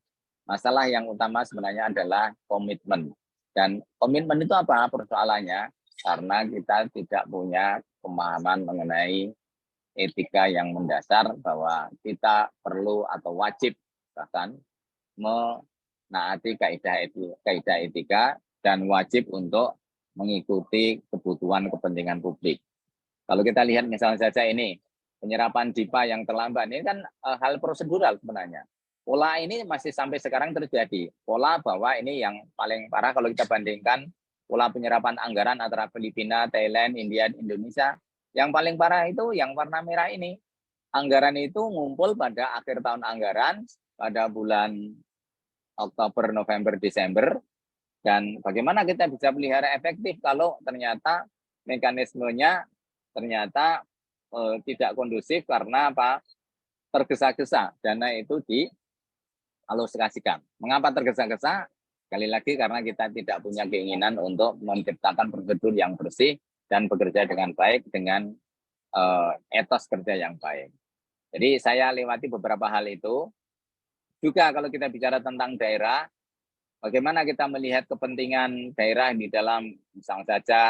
masalah yang utama sebenarnya adalah komitmen. Dan komitmen itu apa persoalannya? Karena kita tidak punya pemahaman mengenai etika yang mendasar bahwa kita perlu atau wajib bahkan menaati kaidah etika dan wajib untuk mengikuti kebutuhan kepentingan publik. Kalau kita lihat misalnya saja ini, penyerapan DIPA yang terlambat, ini kan hal prosedural sebenarnya. Pola ini masih sampai sekarang terjadi. Pola bahwa ini yang paling parah kalau kita bandingkan pola penyerapan anggaran antara Filipina, Thailand, India, Indonesia. Yang paling parah itu yang warna merah ini. Anggaran itu ngumpul pada akhir tahun anggaran, pada bulan Oktober, November, Desember. Dan bagaimana kita bisa pelihara efektif kalau ternyata mekanismenya ternyata tidak kondusif karena apa? Tergesa-gesa dana itu dialokasikan. Mengapa tergesa-gesa? Sekali lagi karena kita tidak punya keinginan untuk menciptakan prosedur yang bersih dan bekerja dengan baik dengan etos kerja yang baik. Jadi saya lewati beberapa hal itu. Juga kalau kita bicara tentang daerah, bagaimana kita melihat kepentingan daerah di dalam misalnya saja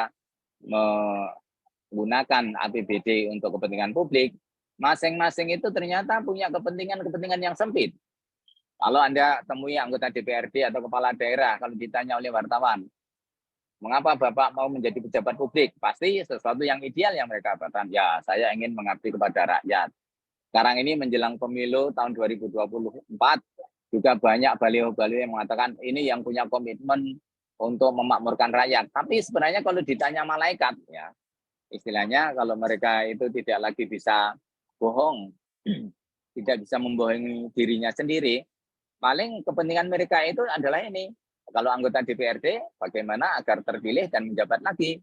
menggunakan APBD untuk kepentingan publik, masing-masing itu ternyata punya kepentingan yang sempit. Kalau Anda temui anggota DPRD atau kepala daerah, kalau ditanya oleh wartawan, mengapa Bapak mau menjadi pejabat publik? Pasti sesuatu yang ideal yang mereka katakan, ya saya ingin mengabdi kepada rakyat. Sekarang ini menjelang pemilu tahun 2024, juga banyak baliho-baliho yang mengatakan ini yang punya komitmen untuk memakmurkan rakyat. Tapi sebenarnya kalau ditanya malaikat, ya istilahnya kalau mereka itu tidak lagi bisa bohong, tidak bisa membohongi dirinya sendiri, paling kepentingan mereka itu adalah ini. Kalau anggota DPRD, bagaimana agar terpilih dan menjabat lagi.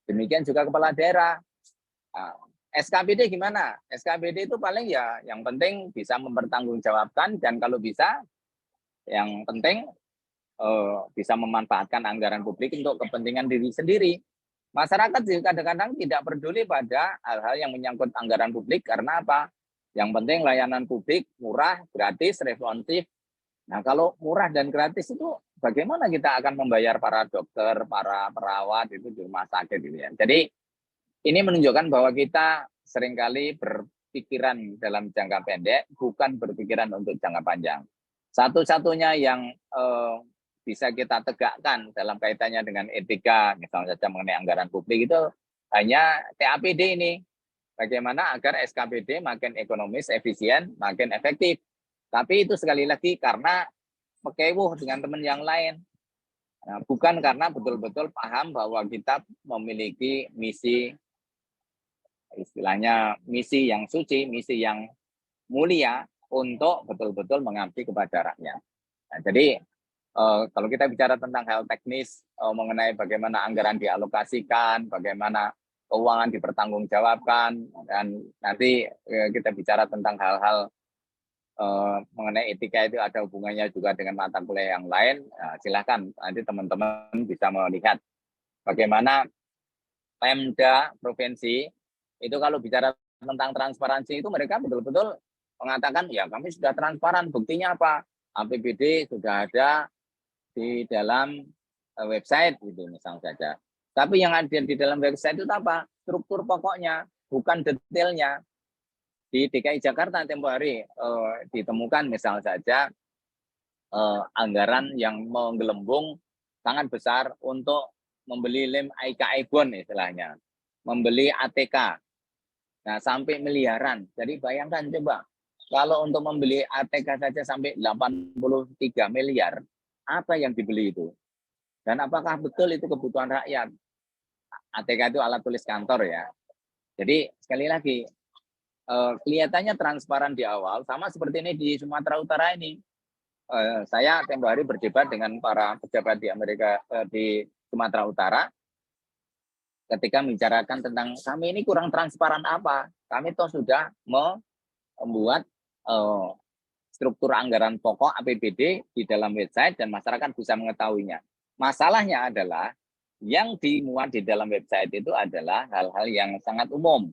Demikian juga kepala daerah. SKPD gimana? SKPD itu paling ya yang penting bisa mempertanggungjawabkan dan kalau bisa yang penting bisa memanfaatkan anggaran publik untuk kepentingan diri sendiri. Masyarakat juga kadang-kadang tidak peduli pada hal-hal yang menyangkut anggaran publik karena apa? Yang penting layanan publik murah, gratis, responsif. Nah, kalau murah dan gratis itu bagaimana kita akan membayar para dokter, para perawat itu di rumah sakit gitu ya. Jadi ini menunjukkan bahwa kita seringkali berpikiran dalam jangka pendek, bukan berpikiran untuk jangka panjang. Satu-satunya yang bisa kita tegakkan dalam kaitannya dengan etika, misalnya saja mengenai anggaran publik itu hanya TAPD ini. Bagaimana agar SKPD makin ekonomis, efisien, makin efektif. Tapi itu sekali lagi karena mekewuh dengan teman yang lain. Nah, bukan karena betul-betul paham bahwa kita memiliki misi, istilahnya misi yang suci, misi yang mulia untuk betul-betul mengabdi kepada rakyat. Nah, jadi kalau kita bicara tentang hal teknis mengenai bagaimana anggaran dialokasikan, bagaimana keuangan dipertanggungjawabkan, dan nanti kita bicara tentang hal-hal mengenai etika itu ada hubungannya juga dengan mata kuliah yang lain. Nah, silakan nanti teman-teman bisa melihat bagaimana Pemda provinsi itu kalau bicara tentang transparansi itu mereka betul-betul mengatakan ya kami sudah transparan. Buktinya apa? APBD sudah ada di dalam website gitu misalnya saja. Tapi yang ada di dalam website itu apa? Struktur pokoknya, bukan detailnya. Di DKI Jakarta tempo hari ditemukan misalnya saja anggaran yang menggelembung sangat besar untuk membeli lem IKI bond istilahnya, membeli ATK. Nah, sampai miliaran. Jadi bayangkan coba, kalau untuk membeli ATK saja sampai 83 miliar, apa yang dibeli itu? Dan apakah betul itu kebutuhan rakyat? ATK itu alat tulis kantor ya. Jadi sekali lagi, kelihatannya transparan di awal, sama seperti ini di Sumatera Utara ini. Saya tempo hari berdebat dengan para pejabat di Amerika, di Sumatera Utara, ketika membicarakan tentang kami ini kurang transparan apa. Kami toh sudah membuat struktur anggaran pokok APBD di dalam website dan masyarakat bisa mengetahuinya. Masalahnya adalah yang dimuat di dalam website itu adalah hal-hal yang sangat umum,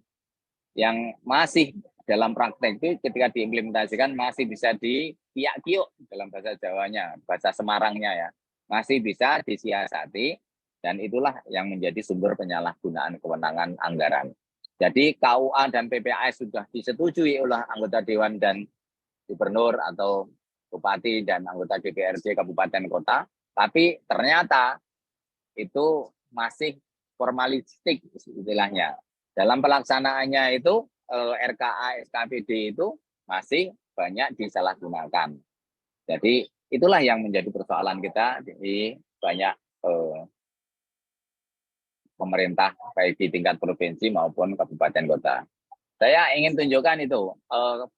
yang masih dalam praktek itu ketika diimplementasikan masih bisa dipiak-kiuk dalam bahasa Jawanya, bahasa Semarangnya ya, masih bisa disiasati, dan itulah yang menjadi sumber penyalahgunaan kewenangan anggaran. Jadi KUA dan PPAS sudah disetujui oleh anggota Dewan dan Gubernur atau Bupati dan anggota DPRD Kabupaten Kota, tapi ternyata itu masih formalistik istilahnya. Dalam pelaksanaannya itu RKA SKPD itu masih banyak disalahgunakan. Jadi itulah yang menjadi persoalan kita di banyak pemerintah baik di tingkat provinsi maupun kabupaten kota. Saya ingin tunjukkan itu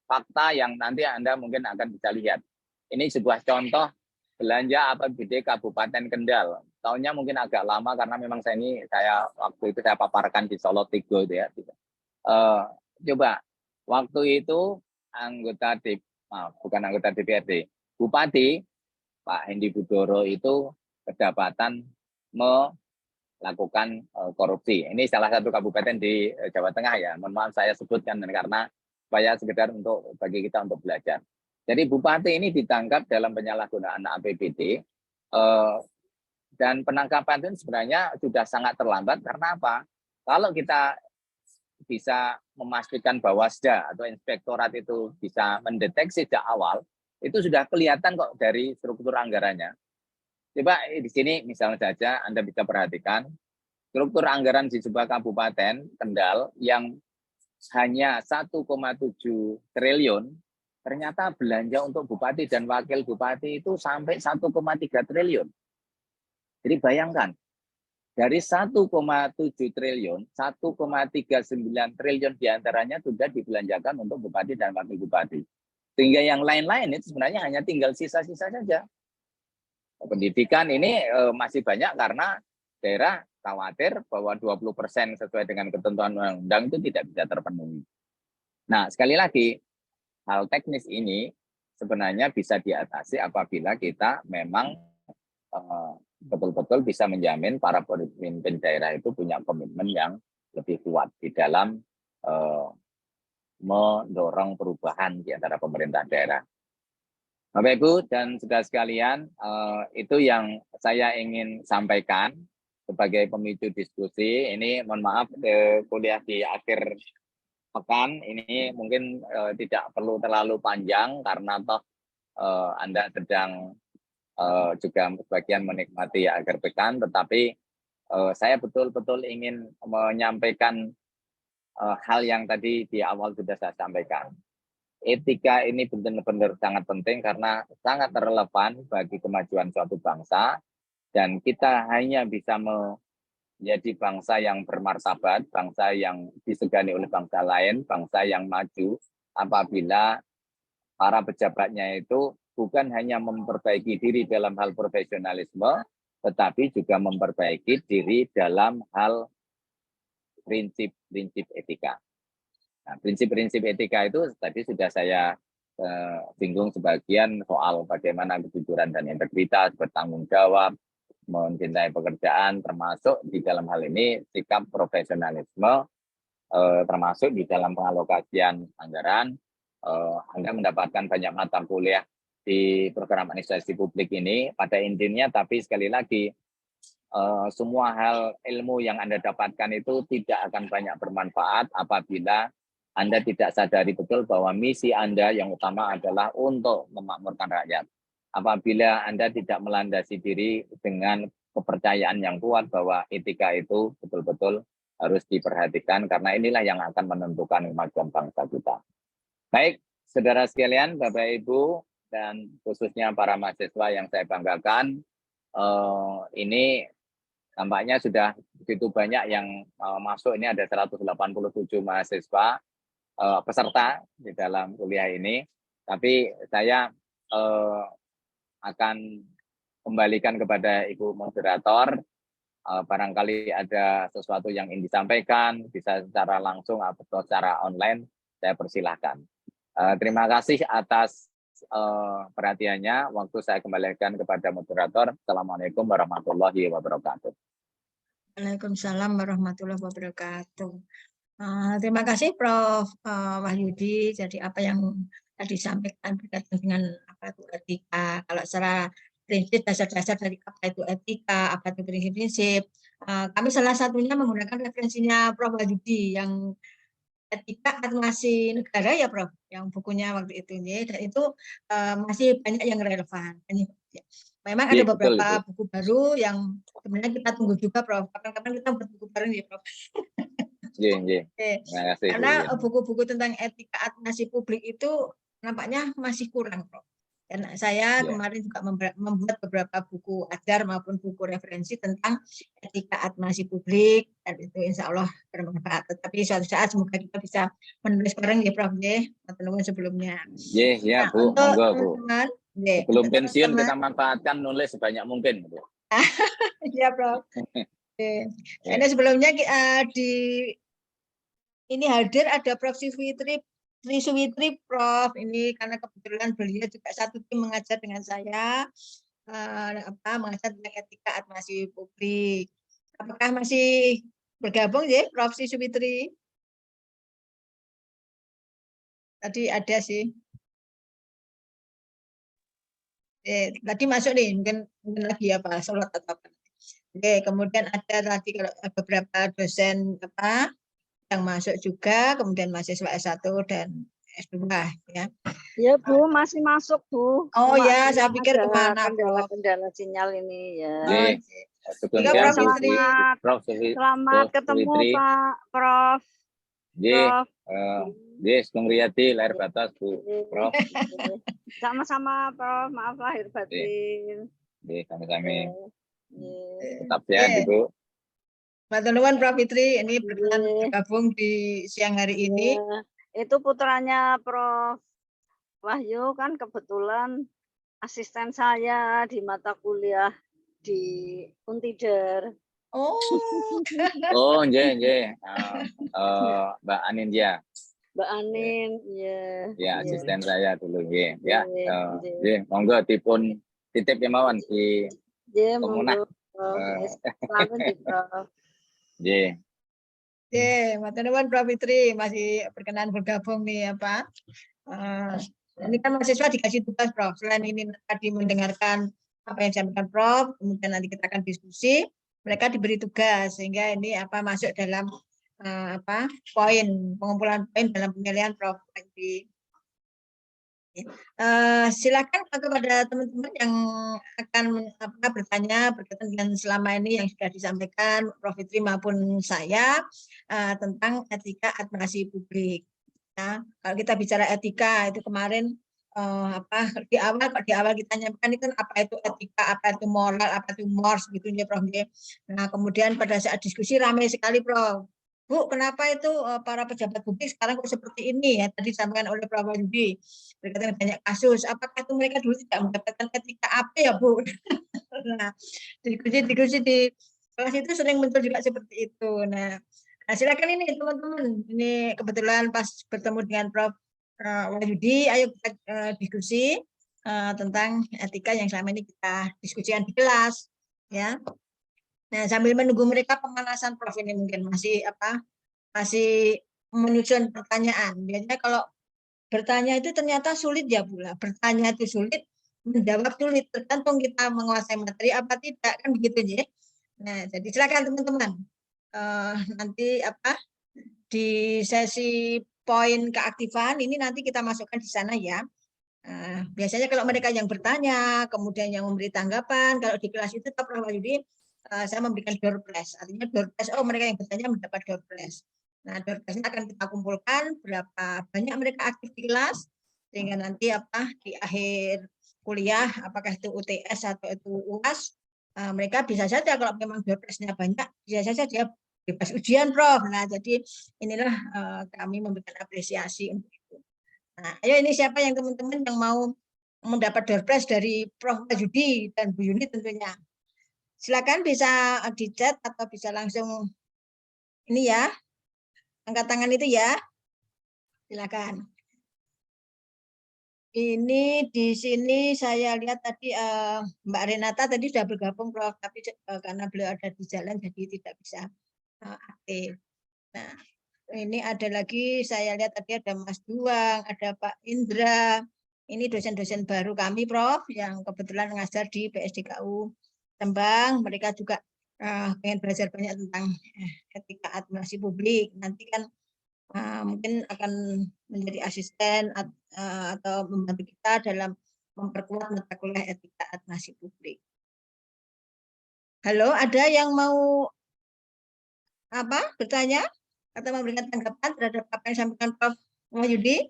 fakta yang nanti Anda mungkin akan bisa lihat. Ini sebuah contoh belanja APBD Kabupaten Kendal. Tahunnya mungkin agak lama karena memang saya waktu itu saya paparkan di Solo Tigo itu ya. Coba waktu itu bukan anggota DPRD, Bupati Pak Hendi Budoro itu kedapatan melakukan korupsi. Ini salah satu kabupaten di Jawa Tengah ya. Mohon maaf saya sebutkan karena supaya sekedar untuk bagi kita untuk belajar. Jadi Bupati ini ditangkap dalam penyalahgunaan APBD dan penangkapan itu sebenarnya sudah sangat terlambat karena apa? Kalau kita bisa memastikan bahwa SDA atau inspektorat itu bisa mendeteksi sejak awal, itu sudah kelihatan kok dari struktur anggarannya. Coba di sini misalnya saja Anda bisa perhatikan struktur anggaran di sebuah kabupaten Kendal yang hanya 1,7 triliun, ternyata belanja untuk bupati dan wakil bupati itu sampai 1,3 triliun. Jadi bayangkan, dari 1,7 triliun, 1,39 triliun diantaranya sudah dibelanjakan untuk bupati dan wakil bupati. Sehingga yang lain-lain itu sebenarnya hanya tinggal sisa-sisa saja. Pendidikan ini masih banyak karena daerah khawatir bahwa 20% sesuai dengan ketentuan undang-undang itu tidak bisa terpenuhi. Nah, sekali lagi, hal teknis ini sebenarnya bisa diatasi apabila kita memang betul-betul bisa menjamin para pemimpin daerah itu punya komitmen yang lebih kuat di dalam mendorong perubahan di antara pemerintah daerah. Bapak Ibu dan saudara sekalian, itu yang saya ingin sampaikan sebagai pemicu diskusi. Ini mohon maaf, kuliah di akhir pekan ini mungkin tidak perlu terlalu panjang karena toh Anda sedang juga sebagian menikmati akhir pekan, tetapi saya betul-betul ingin menyampaikan hal yang tadi di awal sudah saya sampaikan. Etika ini benar-benar sangat penting karena sangat relevan bagi kemajuan suatu bangsa, dan kita hanya bisa menjadi bangsa yang bermartabat, bangsa yang disegani oleh bangsa lain, bangsa yang maju apabila para pejabatnya itu bukan hanya memperbaiki diri dalam hal profesionalisme, tetapi juga memperbaiki diri dalam hal prinsip-prinsip etika. Nah, prinsip-prinsip etika itu tadi sudah saya singgung sebagian soal bagaimana kejujuran dan integritas, bertanggung jawab, mencintai pekerjaan, termasuk di dalam hal ini sikap profesionalisme, termasuk di dalam pengalokasian anggaran. Anda mendapatkan banyak mata kuliah di program administrasi publik ini pada intinya, tapi sekali lagi semua hal ilmu yang Anda dapatkan itu tidak akan banyak bermanfaat apabila Anda tidak sadari betul bahwa misi Anda yang utama adalah untuk memakmurkan rakyat. Apabila Anda tidak melandasi diri dengan kepercayaan yang kuat bahwa etika itu betul-betul harus diperhatikan, karena inilah yang akan menentukan kemajuan bangsa kita. Baik, saudara sekalian, Bapak Ibu, dan khususnya para mahasiswa yang saya banggakan, ini tampaknya sudah begitu banyak yang masuk. Ini ada 187 mahasiswa peserta di dalam kuliah ini. Tapi saya akan kembalikan kepada Ibu Moderator. Barangkali ada sesuatu yang ingin disampaikan, bisa secara langsung atau secara online, saya persilahkan. Terima kasih atas perhatiannya. Waktu saya kembalikan kepada moderator. Assalamualaikum warahmatullahi wabarakatuh. Waalaikumsalam warahmatullahi wabarakatuh. Terima kasih Prof. Wahyudi. Jadi apa yang tadi disampaikan berkaitan dengan apa itu etika. Kalau secara prinsip, dasar-dasar dari apa itu etika, apa itu prinsip-prinsip. Kami salah satunya menggunakan referensinya Prof. Wahyudi yang etika administrasi negara ya Prof, yang bukunya waktu itu ya, dan itu masih banyak yang relevan. Memang ada beberapa buku baru yang sebenarnya kita tunggu juga Prof. Kapan-kapan kita buat buku baru ya Prof. Terima kasih. Karena buku-buku tentang etika administrasi publik itu nampaknya masih kurang Prof. Dan saya kemarin juga membuat beberapa buku ajar maupun buku referensi tentang etika administrasi publik, dan itu insya Allah bermanfaat. Tetapi suatu saat semoga kita bisa menulis bareng ya Prof. Teman-teman sebelumnya. Ya Bu, monggo Bu. Sebelum pensiun kita manfaatkan nulis sebanyak mungkin Bu. Iya Prof. Ini sebelumnya ini hadir ada Prof. Tri Suwitri Prof. Ini karena kebetulan beliau juga satu tim mengajar dengan saya, mengajar tentang etika administrasi publik. Apakah masih bergabung ya Prof. Tri Suwitri? Tadi ada sih. Tadi masuk nih, mungkin lagi apa, sholat atau apa. Kemudian ada tadi kalau beberapa dosen yang masuk juga, kemudian mahasiswa S1 dan S2 ya. Ya Bu, masih masuk Bu. Oh ya, saya pikir kemana kendala sinyal ini ya. Selamat ketemu Pak Prof. Prof. Bung Riyadi lahir batas Bu Prof. Sama-sama Prof, maaf lahir batin. Kami-kami. Tetap sehat Bu. Matur Prof. Fitri, ini bergabung di siang hari ini. Itu putranya Prof. Wahyu kan kebetulan asisten saya di mata kuliah di Untider. Oh, nggih. Mbak Anin ya. Mbak Anin, ya. Asisten saya dulu nggih. Ya, nggih, monggo dipun titip kemawon di Ya, Komunah. monggo. Prof. Selamat di Prof. Ye. Oke, matur nuwun Prof Fitri masih berkenan bergabung nih apa. Ini kan mahasiswa dikasih tugas Prof. Selain ini tadi mendengarkan apa yang disampaikan Prof, kemudian nanti kita akan diskusi. Mereka diberi tugas sehingga ini apa masuk dalam apa poin pengumpulan poin dalam penilaian Prof. Silakan kepada teman-teman yang akan apa, bertanya berkaitan dengan selama ini yang sudah disampaikan Prof Fitri maupun saya tentang etika administrasi publik. Nah, kalau kita bicara etika itu kemarin apa di awal kita nyampaikan itu apa itu etika, apa itu moral, apa itu mores gitu ya Prof. Nah, kemudian pada saat diskusi ramai sekali Prof. Bu, kenapa itu para pejabat publik sekarang kok seperti ini ya? Tadi disampaikan oleh Prof. Yudi berkaitan banyak kasus. Apakah itu mereka dulu tidak mendapatkan etika apa ya Bu? Nah, diskusi di kelas itu sering muncul juga seperti itu. Nah, silakan ini teman-teman. Ini kebetulan pas bertemu dengan Prof. Wahyudi, ayo kita diskusi tentang etika yang selama ini kita diskusikan di kelas, ya. Nah, sambil menunggu mereka pemanasan Prof ini mungkin masih menyusun pertanyaan. Biasanya kalau bertanya itu ternyata sulit ya pula. Bertanya itu sulit, menjawab sulit. Tergantung kita menguasai materi apa tidak kan begitu ya. Nah, jadi silakan teman-teman. Nanti apa di sesi poin keaktifan ini nanti kita masukkan di sana ya. Biasanya kalau mereka yang bertanya, kemudian yang memberi tanggapan, kalau di kelas itu Prof. Wahyudi saya memberikan door prize. Artinya door prize, oh mereka yang bertanya mendapat door prize. Nah, door prize-nya akan kita kumpulkan berapa banyak mereka aktif di kelas, sehingga nanti apa di akhir kuliah, apakah itu UTS atau itu UAS, mereka bisa saja kalau memang door prize-nya banyak, bisa saja dia bebas ujian, Prof. Nah, jadi inilah kami memberikan apresiasi untuk itu. Nah, ayo ini siapa yang teman-teman yang mau mendapat door prize dari Prof. Wahyudi dan Bu Yuni tentunya. Silakan bisa di chat atau bisa langsung ini ya, angkat tangan itu ya. Silakan. Ini di sini saya lihat tadi Mbak Renata tadi sudah bergabung Prof, tapi karena beliau ada di jalan jadi tidak bisa aktif. Nah, ini ada lagi saya lihat tadi ada Mas Duang, ada Pak Indra. Ini dosen-dosen baru kami Prof yang kebetulan mengajar di PSDKU Tembang. Mereka juga pengen belajar banyak tentang etika administrasi publik. Nanti kan mungkin akan menjadi asisten atau membantu kita dalam memperkuat mata kuliah etika administrasi publik. Halo, ada yang mau bertanya atau memberikan tanggapan terhadap apa yang disampaikan Prof. Wahyudi?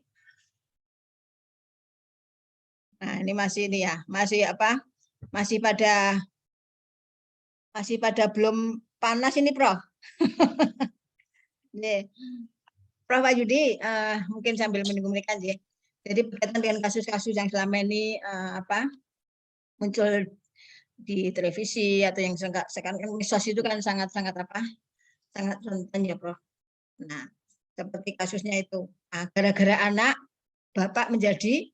Nah, ini masih ini ya, masih pada belum panas ini Prof. Nih, Prof. Wahyudi mungkin sambil menunggu mereka ya. Jadi berkaitan dengan kasus-kasus yang selama ini muncul di televisi atau yang sekarang medsos itu kan sangat rentan ya Prof. Nah, seperti kasusnya itu, gara-gara anak bapak menjadi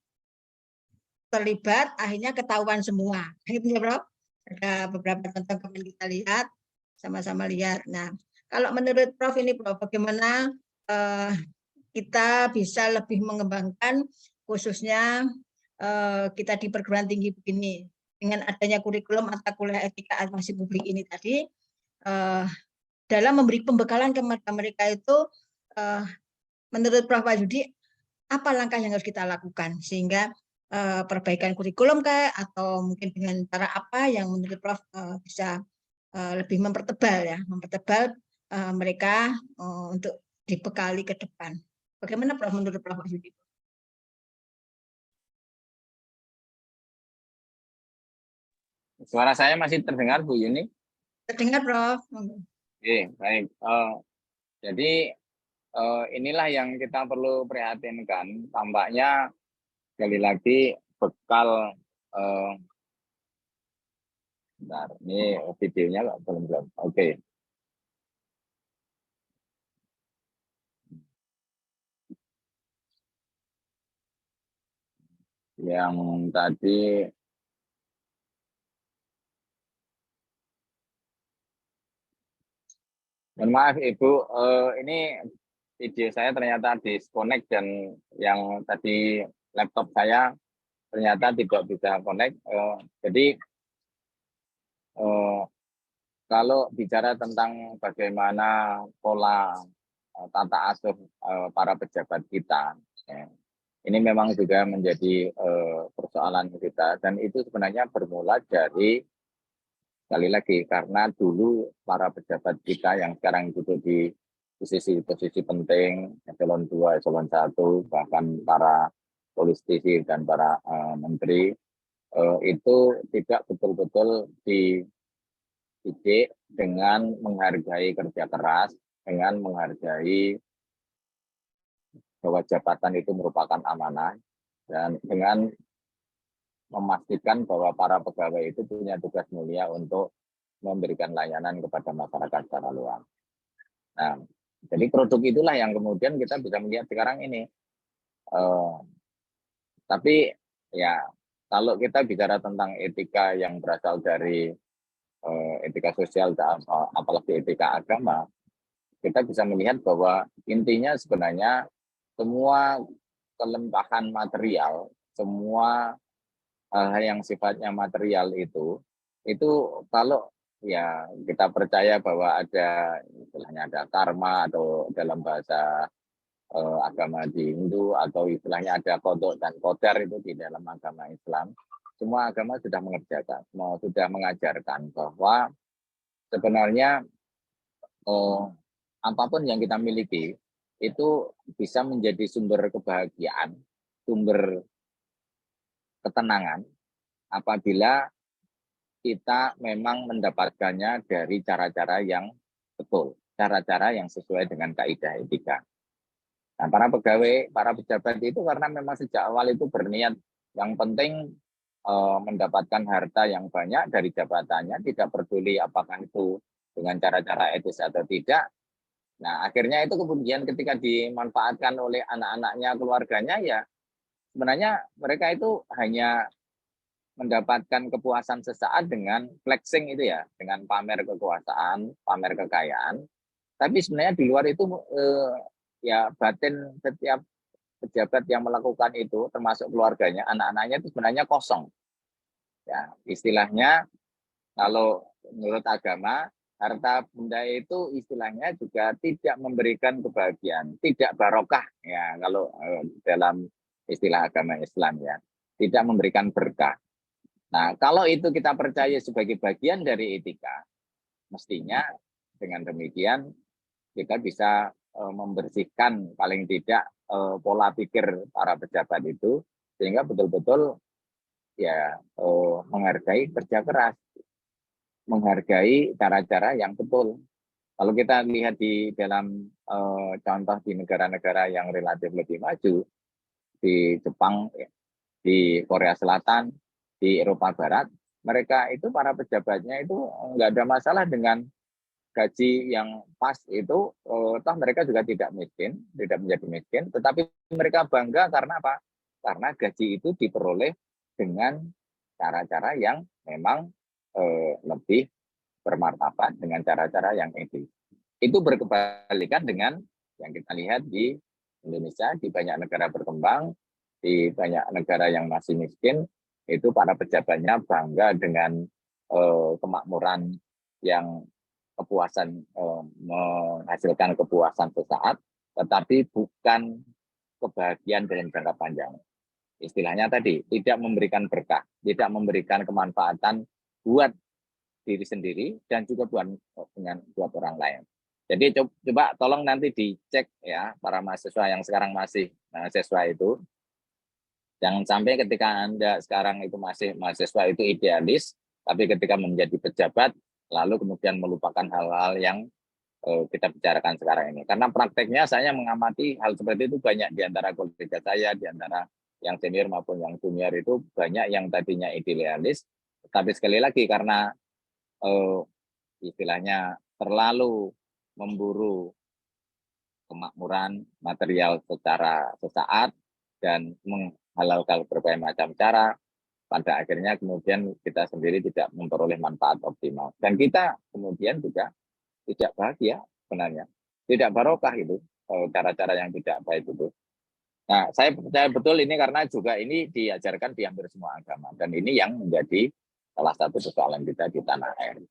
terlibat, akhirnya ketahuan semua. Gitu ya Prof. Ada beberapa contoh kemarin kita lihat, sama-sama lihat. Nah, kalau menurut Prof ini Prof, bagaimana kita bisa lebih mengembangkan khususnya kita di perguruan tinggi begini dengan adanya kurikulum mata kuliah etika administrasi publik ini tadi dalam memberi pembekalan kepada mereka itu menurut Prof. Wahyudi apa langkah yang harus kita lakukan sehingga perbaikan kurikulum kayak atau mungkin dengan cara apa yang menurut Prof bisa lebih mempertebal mereka untuk dibekali ke depan. Bagaimana Prof menurut Prof Wahyudi? Suara saya masih terdengar Bu Yuni? Terdengar Prof. Oke, baik. Jadi inilah yang kita perlu prihatinkan. Tampaknya sekali lagi bekal bentar, ini videonya belum. Oke. Yang tadi Mohon maaf Ibu, ini video saya ternyata disconnect dan yang tadi laptop saya ternyata tidak bisa connect. Jadi kalau bicara tentang bagaimana pola tata asuh para pejabat kita, ya, ini memang juga menjadi persoalan kita dan itu sebenarnya bermula dari sekali lagi karena dulu para pejabat kita yang sekarang duduk di posisi penting, eselon 2, eselon 1, bahkan para politisi dan para menteri itu tidak betul-betul dididik dengan menghargai kerja keras, dengan menghargai bahwa jabatan itu merupakan amanah, dan dengan memastikan bahwa para pegawai itu punya tugas mulia untuk memberikan layanan kepada masyarakat secara luas. Nah, jadi produk itulah yang kemudian kita bisa melihat sekarang ini. Tapi ya kalau kita bicara tentang etika yang berasal dari etika sosial, apalagi etika agama, kita bisa melihat bahwa intinya sebenarnya semua kelimpahan material, semua hal yang sifatnya material itu kalau ya kita percaya bahwa ada istilahnya ada karma atau dalam bahasa agama di Hindu atau istilahnya ada kodok dan kodar itu di dalam agama Islam, semua agama sudah mengerjakan, sudah mengajarkan bahwa sebenarnya apapun yang kita miliki itu bisa menjadi sumber kebahagiaan, sumber ketenangan apabila kita memang mendapatkannya dari cara-cara yang betul, cara-cara yang sesuai dengan kaidah etika. Nah, para pegawai, para pejabat itu karena memang sejak awal itu berniat yang penting mendapatkan harta yang banyak dari jabatannya, tidak peduli apakah itu dengan cara-cara etis atau tidak. Nah, akhirnya itu kemudian ketika dimanfaatkan oleh anak-anaknya, keluarganya, ya sebenarnya mereka itu hanya mendapatkan kepuasan sesaat dengan flexing itu ya, dengan pamer kekuasaan, pamer kekayaan. Tapi sebenarnya di luar itu ya batin setiap pejabat yang melakukan itu, termasuk keluarganya, anak-anaknya itu sebenarnya kosong. Ya, istilahnya kalau menurut agama, harta benda itu istilahnya juga tidak memberikan kebahagiaan, tidak barokah ya kalau dalam istilah agama Islam ya, tidak memberikan berkah. Nah, kalau itu kita percaya sebagai bagian dari etika, mestinya dengan demikian kita bisa membersihkan paling tidak pola pikir para pejabat itu sehingga betul-betul ya menghargai kerja keras, menghargai cara-cara yang betul. Kalau kita lihat di dalam contoh di negara-negara yang relatif lebih maju, di Jepang, di Korea Selatan, di Eropa Barat, mereka itu para pejabatnya itu nggak ada masalah dengan gaji yang pas itu, toh mereka juga tidak miskin, tidak menjadi miskin, tetapi mereka bangga karena apa? Karena gaji itu diperoleh dengan cara-cara yang memang lebih bermartabat, dengan cara-cara yang etis. Itu berkebalikan dengan yang kita lihat di Indonesia, di banyak negara berkembang, di banyak negara yang masih miskin, itu para pejabatnya bangga dengan kemakmuran yang kepuasan, menghasilkan kepuasan sesaat, tetapi bukan kebahagiaan dalam jangka panjang. Istilahnya tadi, tidak memberikan berkah, tidak memberikan kemanfaatan buat diri sendiri dan juga buat orang lain. Jadi coba tolong nanti dicek ya para mahasiswa yang sekarang masih mahasiswa itu, jangan sampai ketika Anda sekarang itu masih mahasiswa itu idealis, tapi ketika menjadi pejabat lalu kemudian melupakan hal-hal yang kita bicarakan sekarang ini. Karena prakteknya saya mengamati hal seperti itu banyak di antara kolega saya, di antara yang senior maupun yang junior itu banyak yang tadinya idealis, tapi sekali lagi karena istilahnya terlalu memburu kemakmuran material secara sesaat dan menghalalkan berbagai macam cara, pada akhirnya kemudian kita sendiri tidak memperoleh manfaat optimal. Dan kita kemudian juga tidak bahagia sebenarnya. Tidak barokah itu cara-cara yang tidak baik itu. Nah, saya percaya betul ini karena juga ini diajarkan di hampir semua agama dan ini yang menjadi salah satu persoalan kita di tanah air.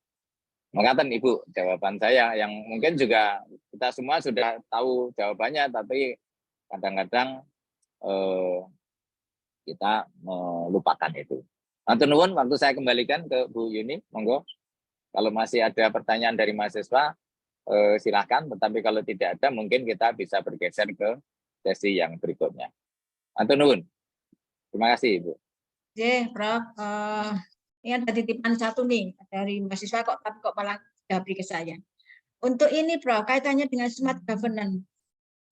Mengatakan Ibu jawaban saya yang mungkin juga kita semua sudah tahu jawabannya, tapi kadang-kadang kita melupakan itu. Matur nuwun, waktu saya kembalikan ke Bu Yuni, monggo. Kalau masih ada pertanyaan dari mahasiswa, silahkan. Tetapi kalau tidak ada, mungkin kita bisa bergeser ke sesi yang berikutnya. Matur nuwun. Terima kasih, Ibu. Oke, Prof. Ini ada titipan satu nih dari mahasiswa tapi kok malah japri ke saya. Untuk ini, Prof, kaitannya dengan smart governance.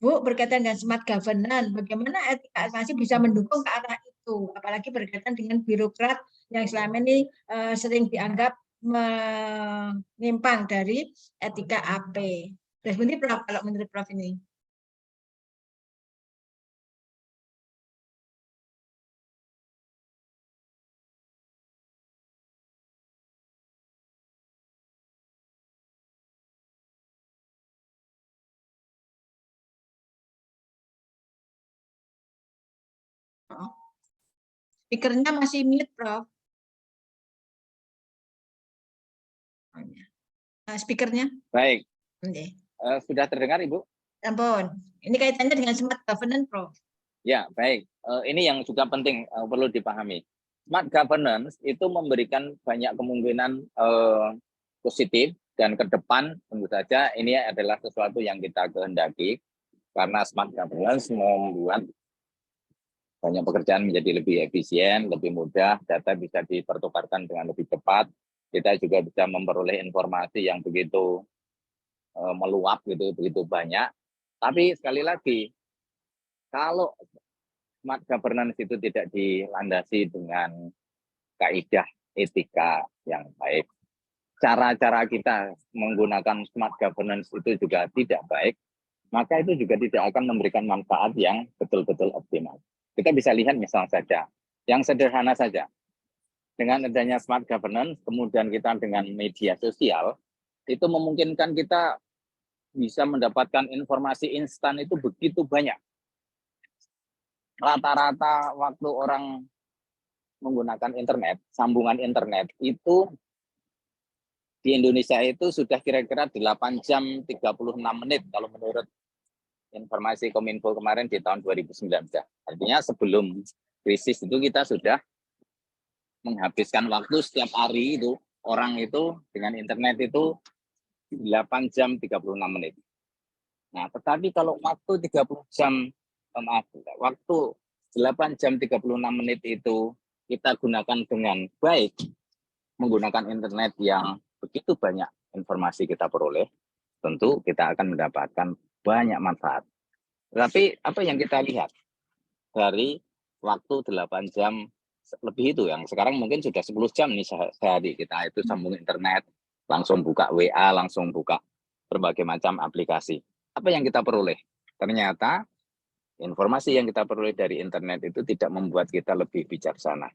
Bu, berkaitan dengan smart governance, bagaimana etika administrasi bisa mendukung ke arah itu, apalagi berkaitan dengan birokrat yang selama ini sering dianggap menyimpang dari etika AP. Terus ini Prof, kalau menurut Prof ini. Speakernya masih mute, Prof. Speakernya. Baik. Okay. Sudah terdengar, Ibu? Ampun. Ini kaitannya dengan smart governance, Prof. Ya, baik. Ini yang juga penting perlu dipahami. Smart governance itu memberikan banyak kemungkinan positif dan ke depan tentu saja ini adalah sesuatu yang kita kehendaki karena smart governance membuat banyak pekerjaan menjadi lebih efisien, lebih mudah, data bisa dipertukarkan dengan lebih cepat, kita juga bisa memperoleh informasi yang begitu meluap gitu, begitu banyak. Tapi sekali lagi, kalau smart governance itu tidak dilandasi dengan kaidah etika yang baik, cara-cara kita menggunakan smart governance itu juga tidak baik, maka itu juga tidak akan memberikan manfaat yang betul-betul optimal. Kita bisa lihat misal saja, yang sederhana saja, dengan adanya smart governance, kemudian kita dengan media sosial, itu memungkinkan kita bisa mendapatkan informasi instan itu begitu banyak. Rata-rata waktu orang menggunakan internet, sambungan internet itu di Indonesia itu sudah kira-kira 8 jam 36 menit kalau menurut informasi Kominfo kemarin di tahun 2019. Artinya sebelum krisis itu kita sudah menghabiskan waktu setiap hari itu, orang itu dengan internet itu 8 jam 36 menit. Nah, tetapi kalau waktu 30 jam, waktu 8 jam 36 menit itu kita gunakan dengan baik, menggunakan internet yang begitu banyak informasi kita peroleh, tentu kita akan mendapatkan banyak manfaat. Tapi apa yang kita lihat dari waktu 8 jam lebih itu, yang sekarang mungkin sudah 10 jam nih sehari kita itu sambung internet, langsung buka WA, langsung buka berbagai macam aplikasi. Apa yang kita peroleh? Ternyata informasi yang kita peroleh dari internet itu tidak membuat kita lebih bijaksana.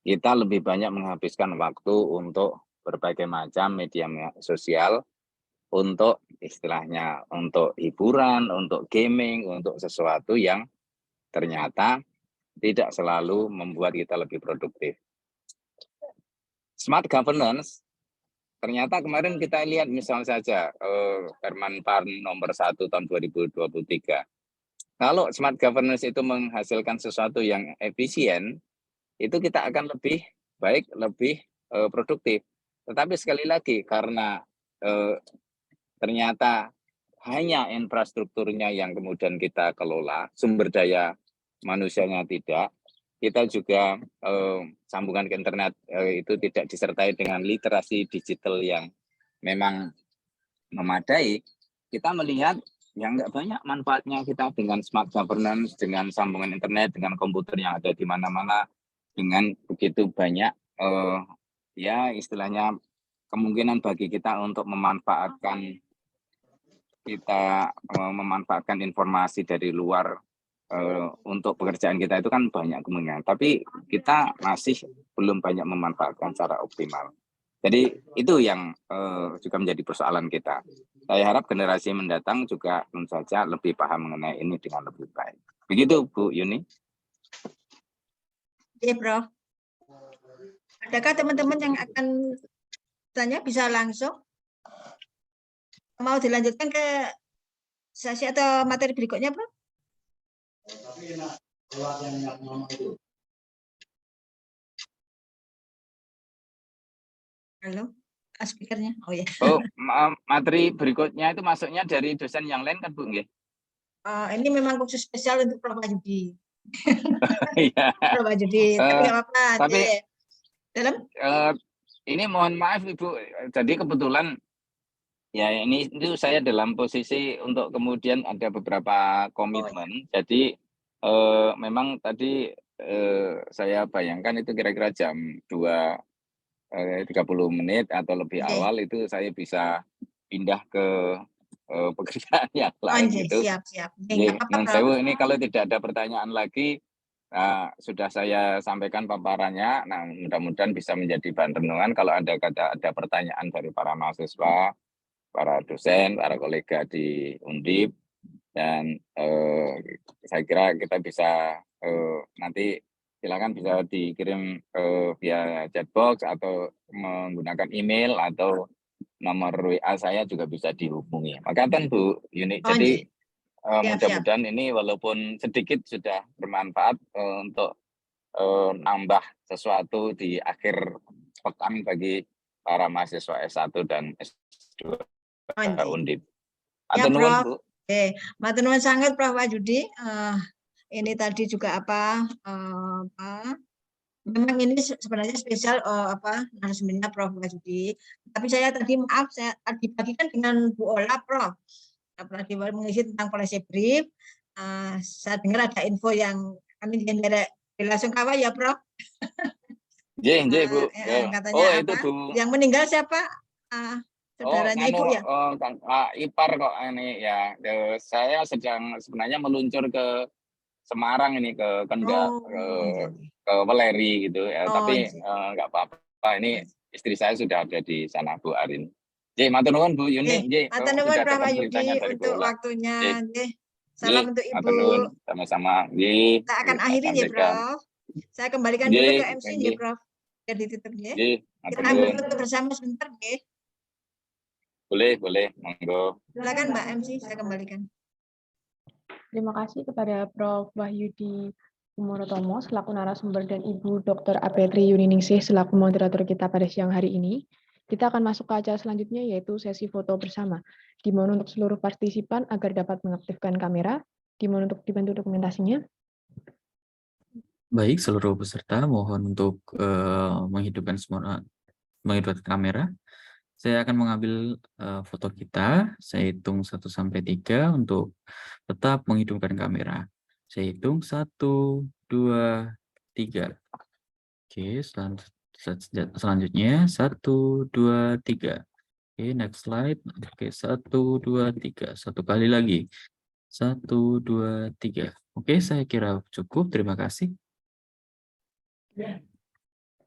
Kita lebih banyak menghabiskan waktu untuk berbagai macam media sosial, untuk istilahnya untuk hiburan, untuk gaming, untuk sesuatu yang ternyata tidak selalu membuat kita lebih produktif. Smart governance, ternyata kemarin kita lihat misal saja Permen PAN nomor 1 tahun 2023. Kalau smart governance itu menghasilkan sesuatu yang efisien, itu kita akan lebih baik, lebih produktif. Tetapi sekali lagi karena ternyata hanya infrastrukturnya yang kemudian kita kelola, sumber daya manusianya tidak, kita juga sambungan ke internet itu tidak disertai dengan literasi digital yang memang memadai, kita melihat yang nggak banyak manfaatnya kita dengan smart governance, dengan sambungan internet, dengan komputer yang ada di mana-mana, dengan begitu banyak ya istilahnya kemungkinan bagi kita untuk memanfaatkan informasi dari luar untuk pekerjaan kita itu kan banyak kemungkinan, tapi kita masih belum banyak memanfaatkan secara optimal. Jadi itu yang juga menjadi persoalan kita. saya harap generasi mendatang juga tentu saja lebih paham mengenai ini dengan lebih baik. Begitu Bu Yuni. Oke, Prof. Adakah teman-teman yang akan tanya bisa langsung? Mau dilanjutkan ke sesi atau materi berikutnya, Prof? Halo, speakernya. Oh ya. Oh, materi berikutnya itu masuknya dari dosen yang lain kan Bu? Nggih? Ini memang khusus spesial untuk Prof Wahyudi. Iya. Prof Wahyudi, tapi nggak apa-apa. Tapi Dalam ini mohon maaf Ibu, jadi kebetulan ya ini itu saya dalam posisi untuk kemudian ada beberapa komitmen. Jadi memang tadi saya bayangkan itu kira-kira jam 2:30 menit atau lebih awal itu saya bisa pindah ke pekerjaan yang lain gitu. siap. Nun sewu, ini kalau tidak ada pertanyaan lagi, sudah saya sampaikan paparannya. Nah, mudah-mudahan bisa menjadi bahan renungan. Kalau ada pertanyaan dari para mahasiswa, para dosen, para kolega di Undip, dan saya kira kita bisa nanti silakan bisa dikirim via chatbox atau menggunakan email atau nomor WA saya juga bisa dihubungi. Makasih Bu Yuni. Jadi mudah-mudahan ini walaupun sedikit sudah bermanfaat untuk nambah sesuatu di akhir pekan bagi para mahasiswa S1 dan S2 Undip. Ya, Prof. Oke, matur nuwun sangat Prof Wahyudi. Ini tadi juga memang ini sebenarnya spesial narasumbernya Prof Wahyudi. Tapi saya tadi maaf saya dibagikan dengan Bu Ola Prof. Apalagi mengisi tentang policy brief. Saya dengar ada info yang kami langsung kawal ya Prof. Iya Bu. Katanya itu Bu. Yang meninggal siapa? Saudaranya Ibu ya? Ipar kok ini ya. Saya sedang sebenarnya meluncur ke Semarang ini ke Kendal, ke Weleri gitu ya. Tapi nggak apa-apa. Ini istri saya sudah ada di sana Bu Arin. Jadi matur nuwun Bu Yuni. Matur nuwun Prof Wahyudi untuk waktunya. Salam untuk Ibu. Matur nuwun sama-sama. Kita akan akhiri ya Prof. Saya kembalikan dulu ke MC ya Prof. Biar ditutup ya. Kita ambil foto bersama sebentar ya. Boleh, monggo. Silakan Mbak MC, saya kembalikan. Terima kasih kepada Prof Wahyudi Kumorotomo selaku narasumber dan Ibu Dr. Apetri Yuniningsih selaku moderator kita pada siang hari ini. Kita akan masuk ke acara selanjutnya yaitu sesi foto bersama. Dimohon untuk seluruh partisipan agar dapat mengaktifkan kamera. Dimohon untuk dibantu dokumentasinya. Baik, seluruh peserta mohon untuk menghidupkan kamera. Saya akan mengambil foto kita. Saya hitung 1 sampai 3 untuk tetap menghidupkan kamera. Saya hitung 1, 2, 3. Oke, selanjutnya 1, 2, 3. Oke, next slide. Oke, 1, 2, 3. Satu kali lagi. 1, 2, 3. Oke, saya kira cukup. Terima kasih.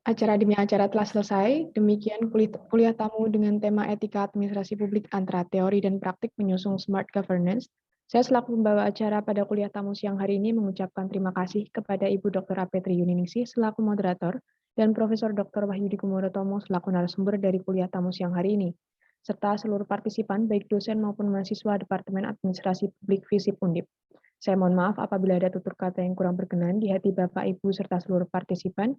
Acara demi acara telah selesai. Demikian kuliah tamu dengan tema etika administrasi publik antara teori dan praktik menyusung smart governance. Saya selaku pembawa acara pada kuliah tamu siang hari ini mengucapkan terima kasih kepada Ibu Dr. Apetri Yuniningsih selaku moderator dan Profesor Dr. Wahyudi Kumorotomo selaku narasumber dari kuliah tamu siang hari ini, serta seluruh partisipan baik dosen maupun mahasiswa Departemen Administrasi Publik FISIP Undip. Saya mohon maaf apabila ada tutur kata yang kurang berkenan di hati Bapak, Ibu, serta seluruh partisipan.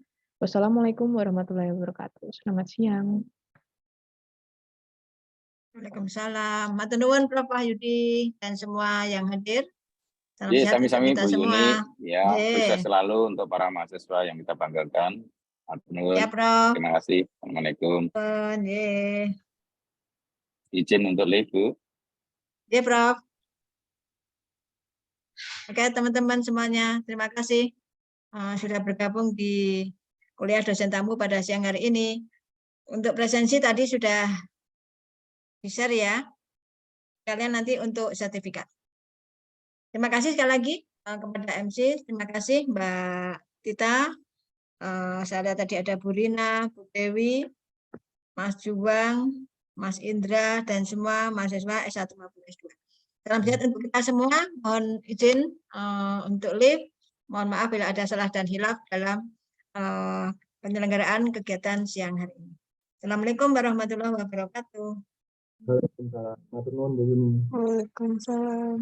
Wassalamualaikum warahmatullahi wabarakatuh. Selamat siang. Waalaikumsalam. Matur nuwun Prof Wahyudi dan semua yang hadir. Salam sehat sami-sami Bu Yuni. Ya, sukses selalu untuk para mahasiswa yang kita banggakan. Matur nuwun. Ya, Prof. Terima kasih. Assalamualaikum. Nggih. Izin untuk live, Bu. Ya, Prof. Oke, teman-teman semuanya, terima kasih sudah bergabung di kuliah dosen tamu pada siang hari ini. Untuk presensi tadi sudah di-share ya. Kalian nanti untuk sertifikat. Terima kasih sekali lagi kepada MC. Terima kasih Mbak Tita. Saya lihat tadi ada Bu Rina, Bu Dewi, Mas Juwang, Mas Indra, dan semua mahasiswa S1 maupun S2. Salam sehat untuk kita semua. Mohon izin untuk live. Mohon maaf bila ada salah dan hilaf dalam penyelenggaraan kegiatan siang hari ini. Assalamualaikum warahmatullahi wabarakatuh. Waalaikumsalam. Matur nuwun, Bu Yuni. Waalaikumsalam.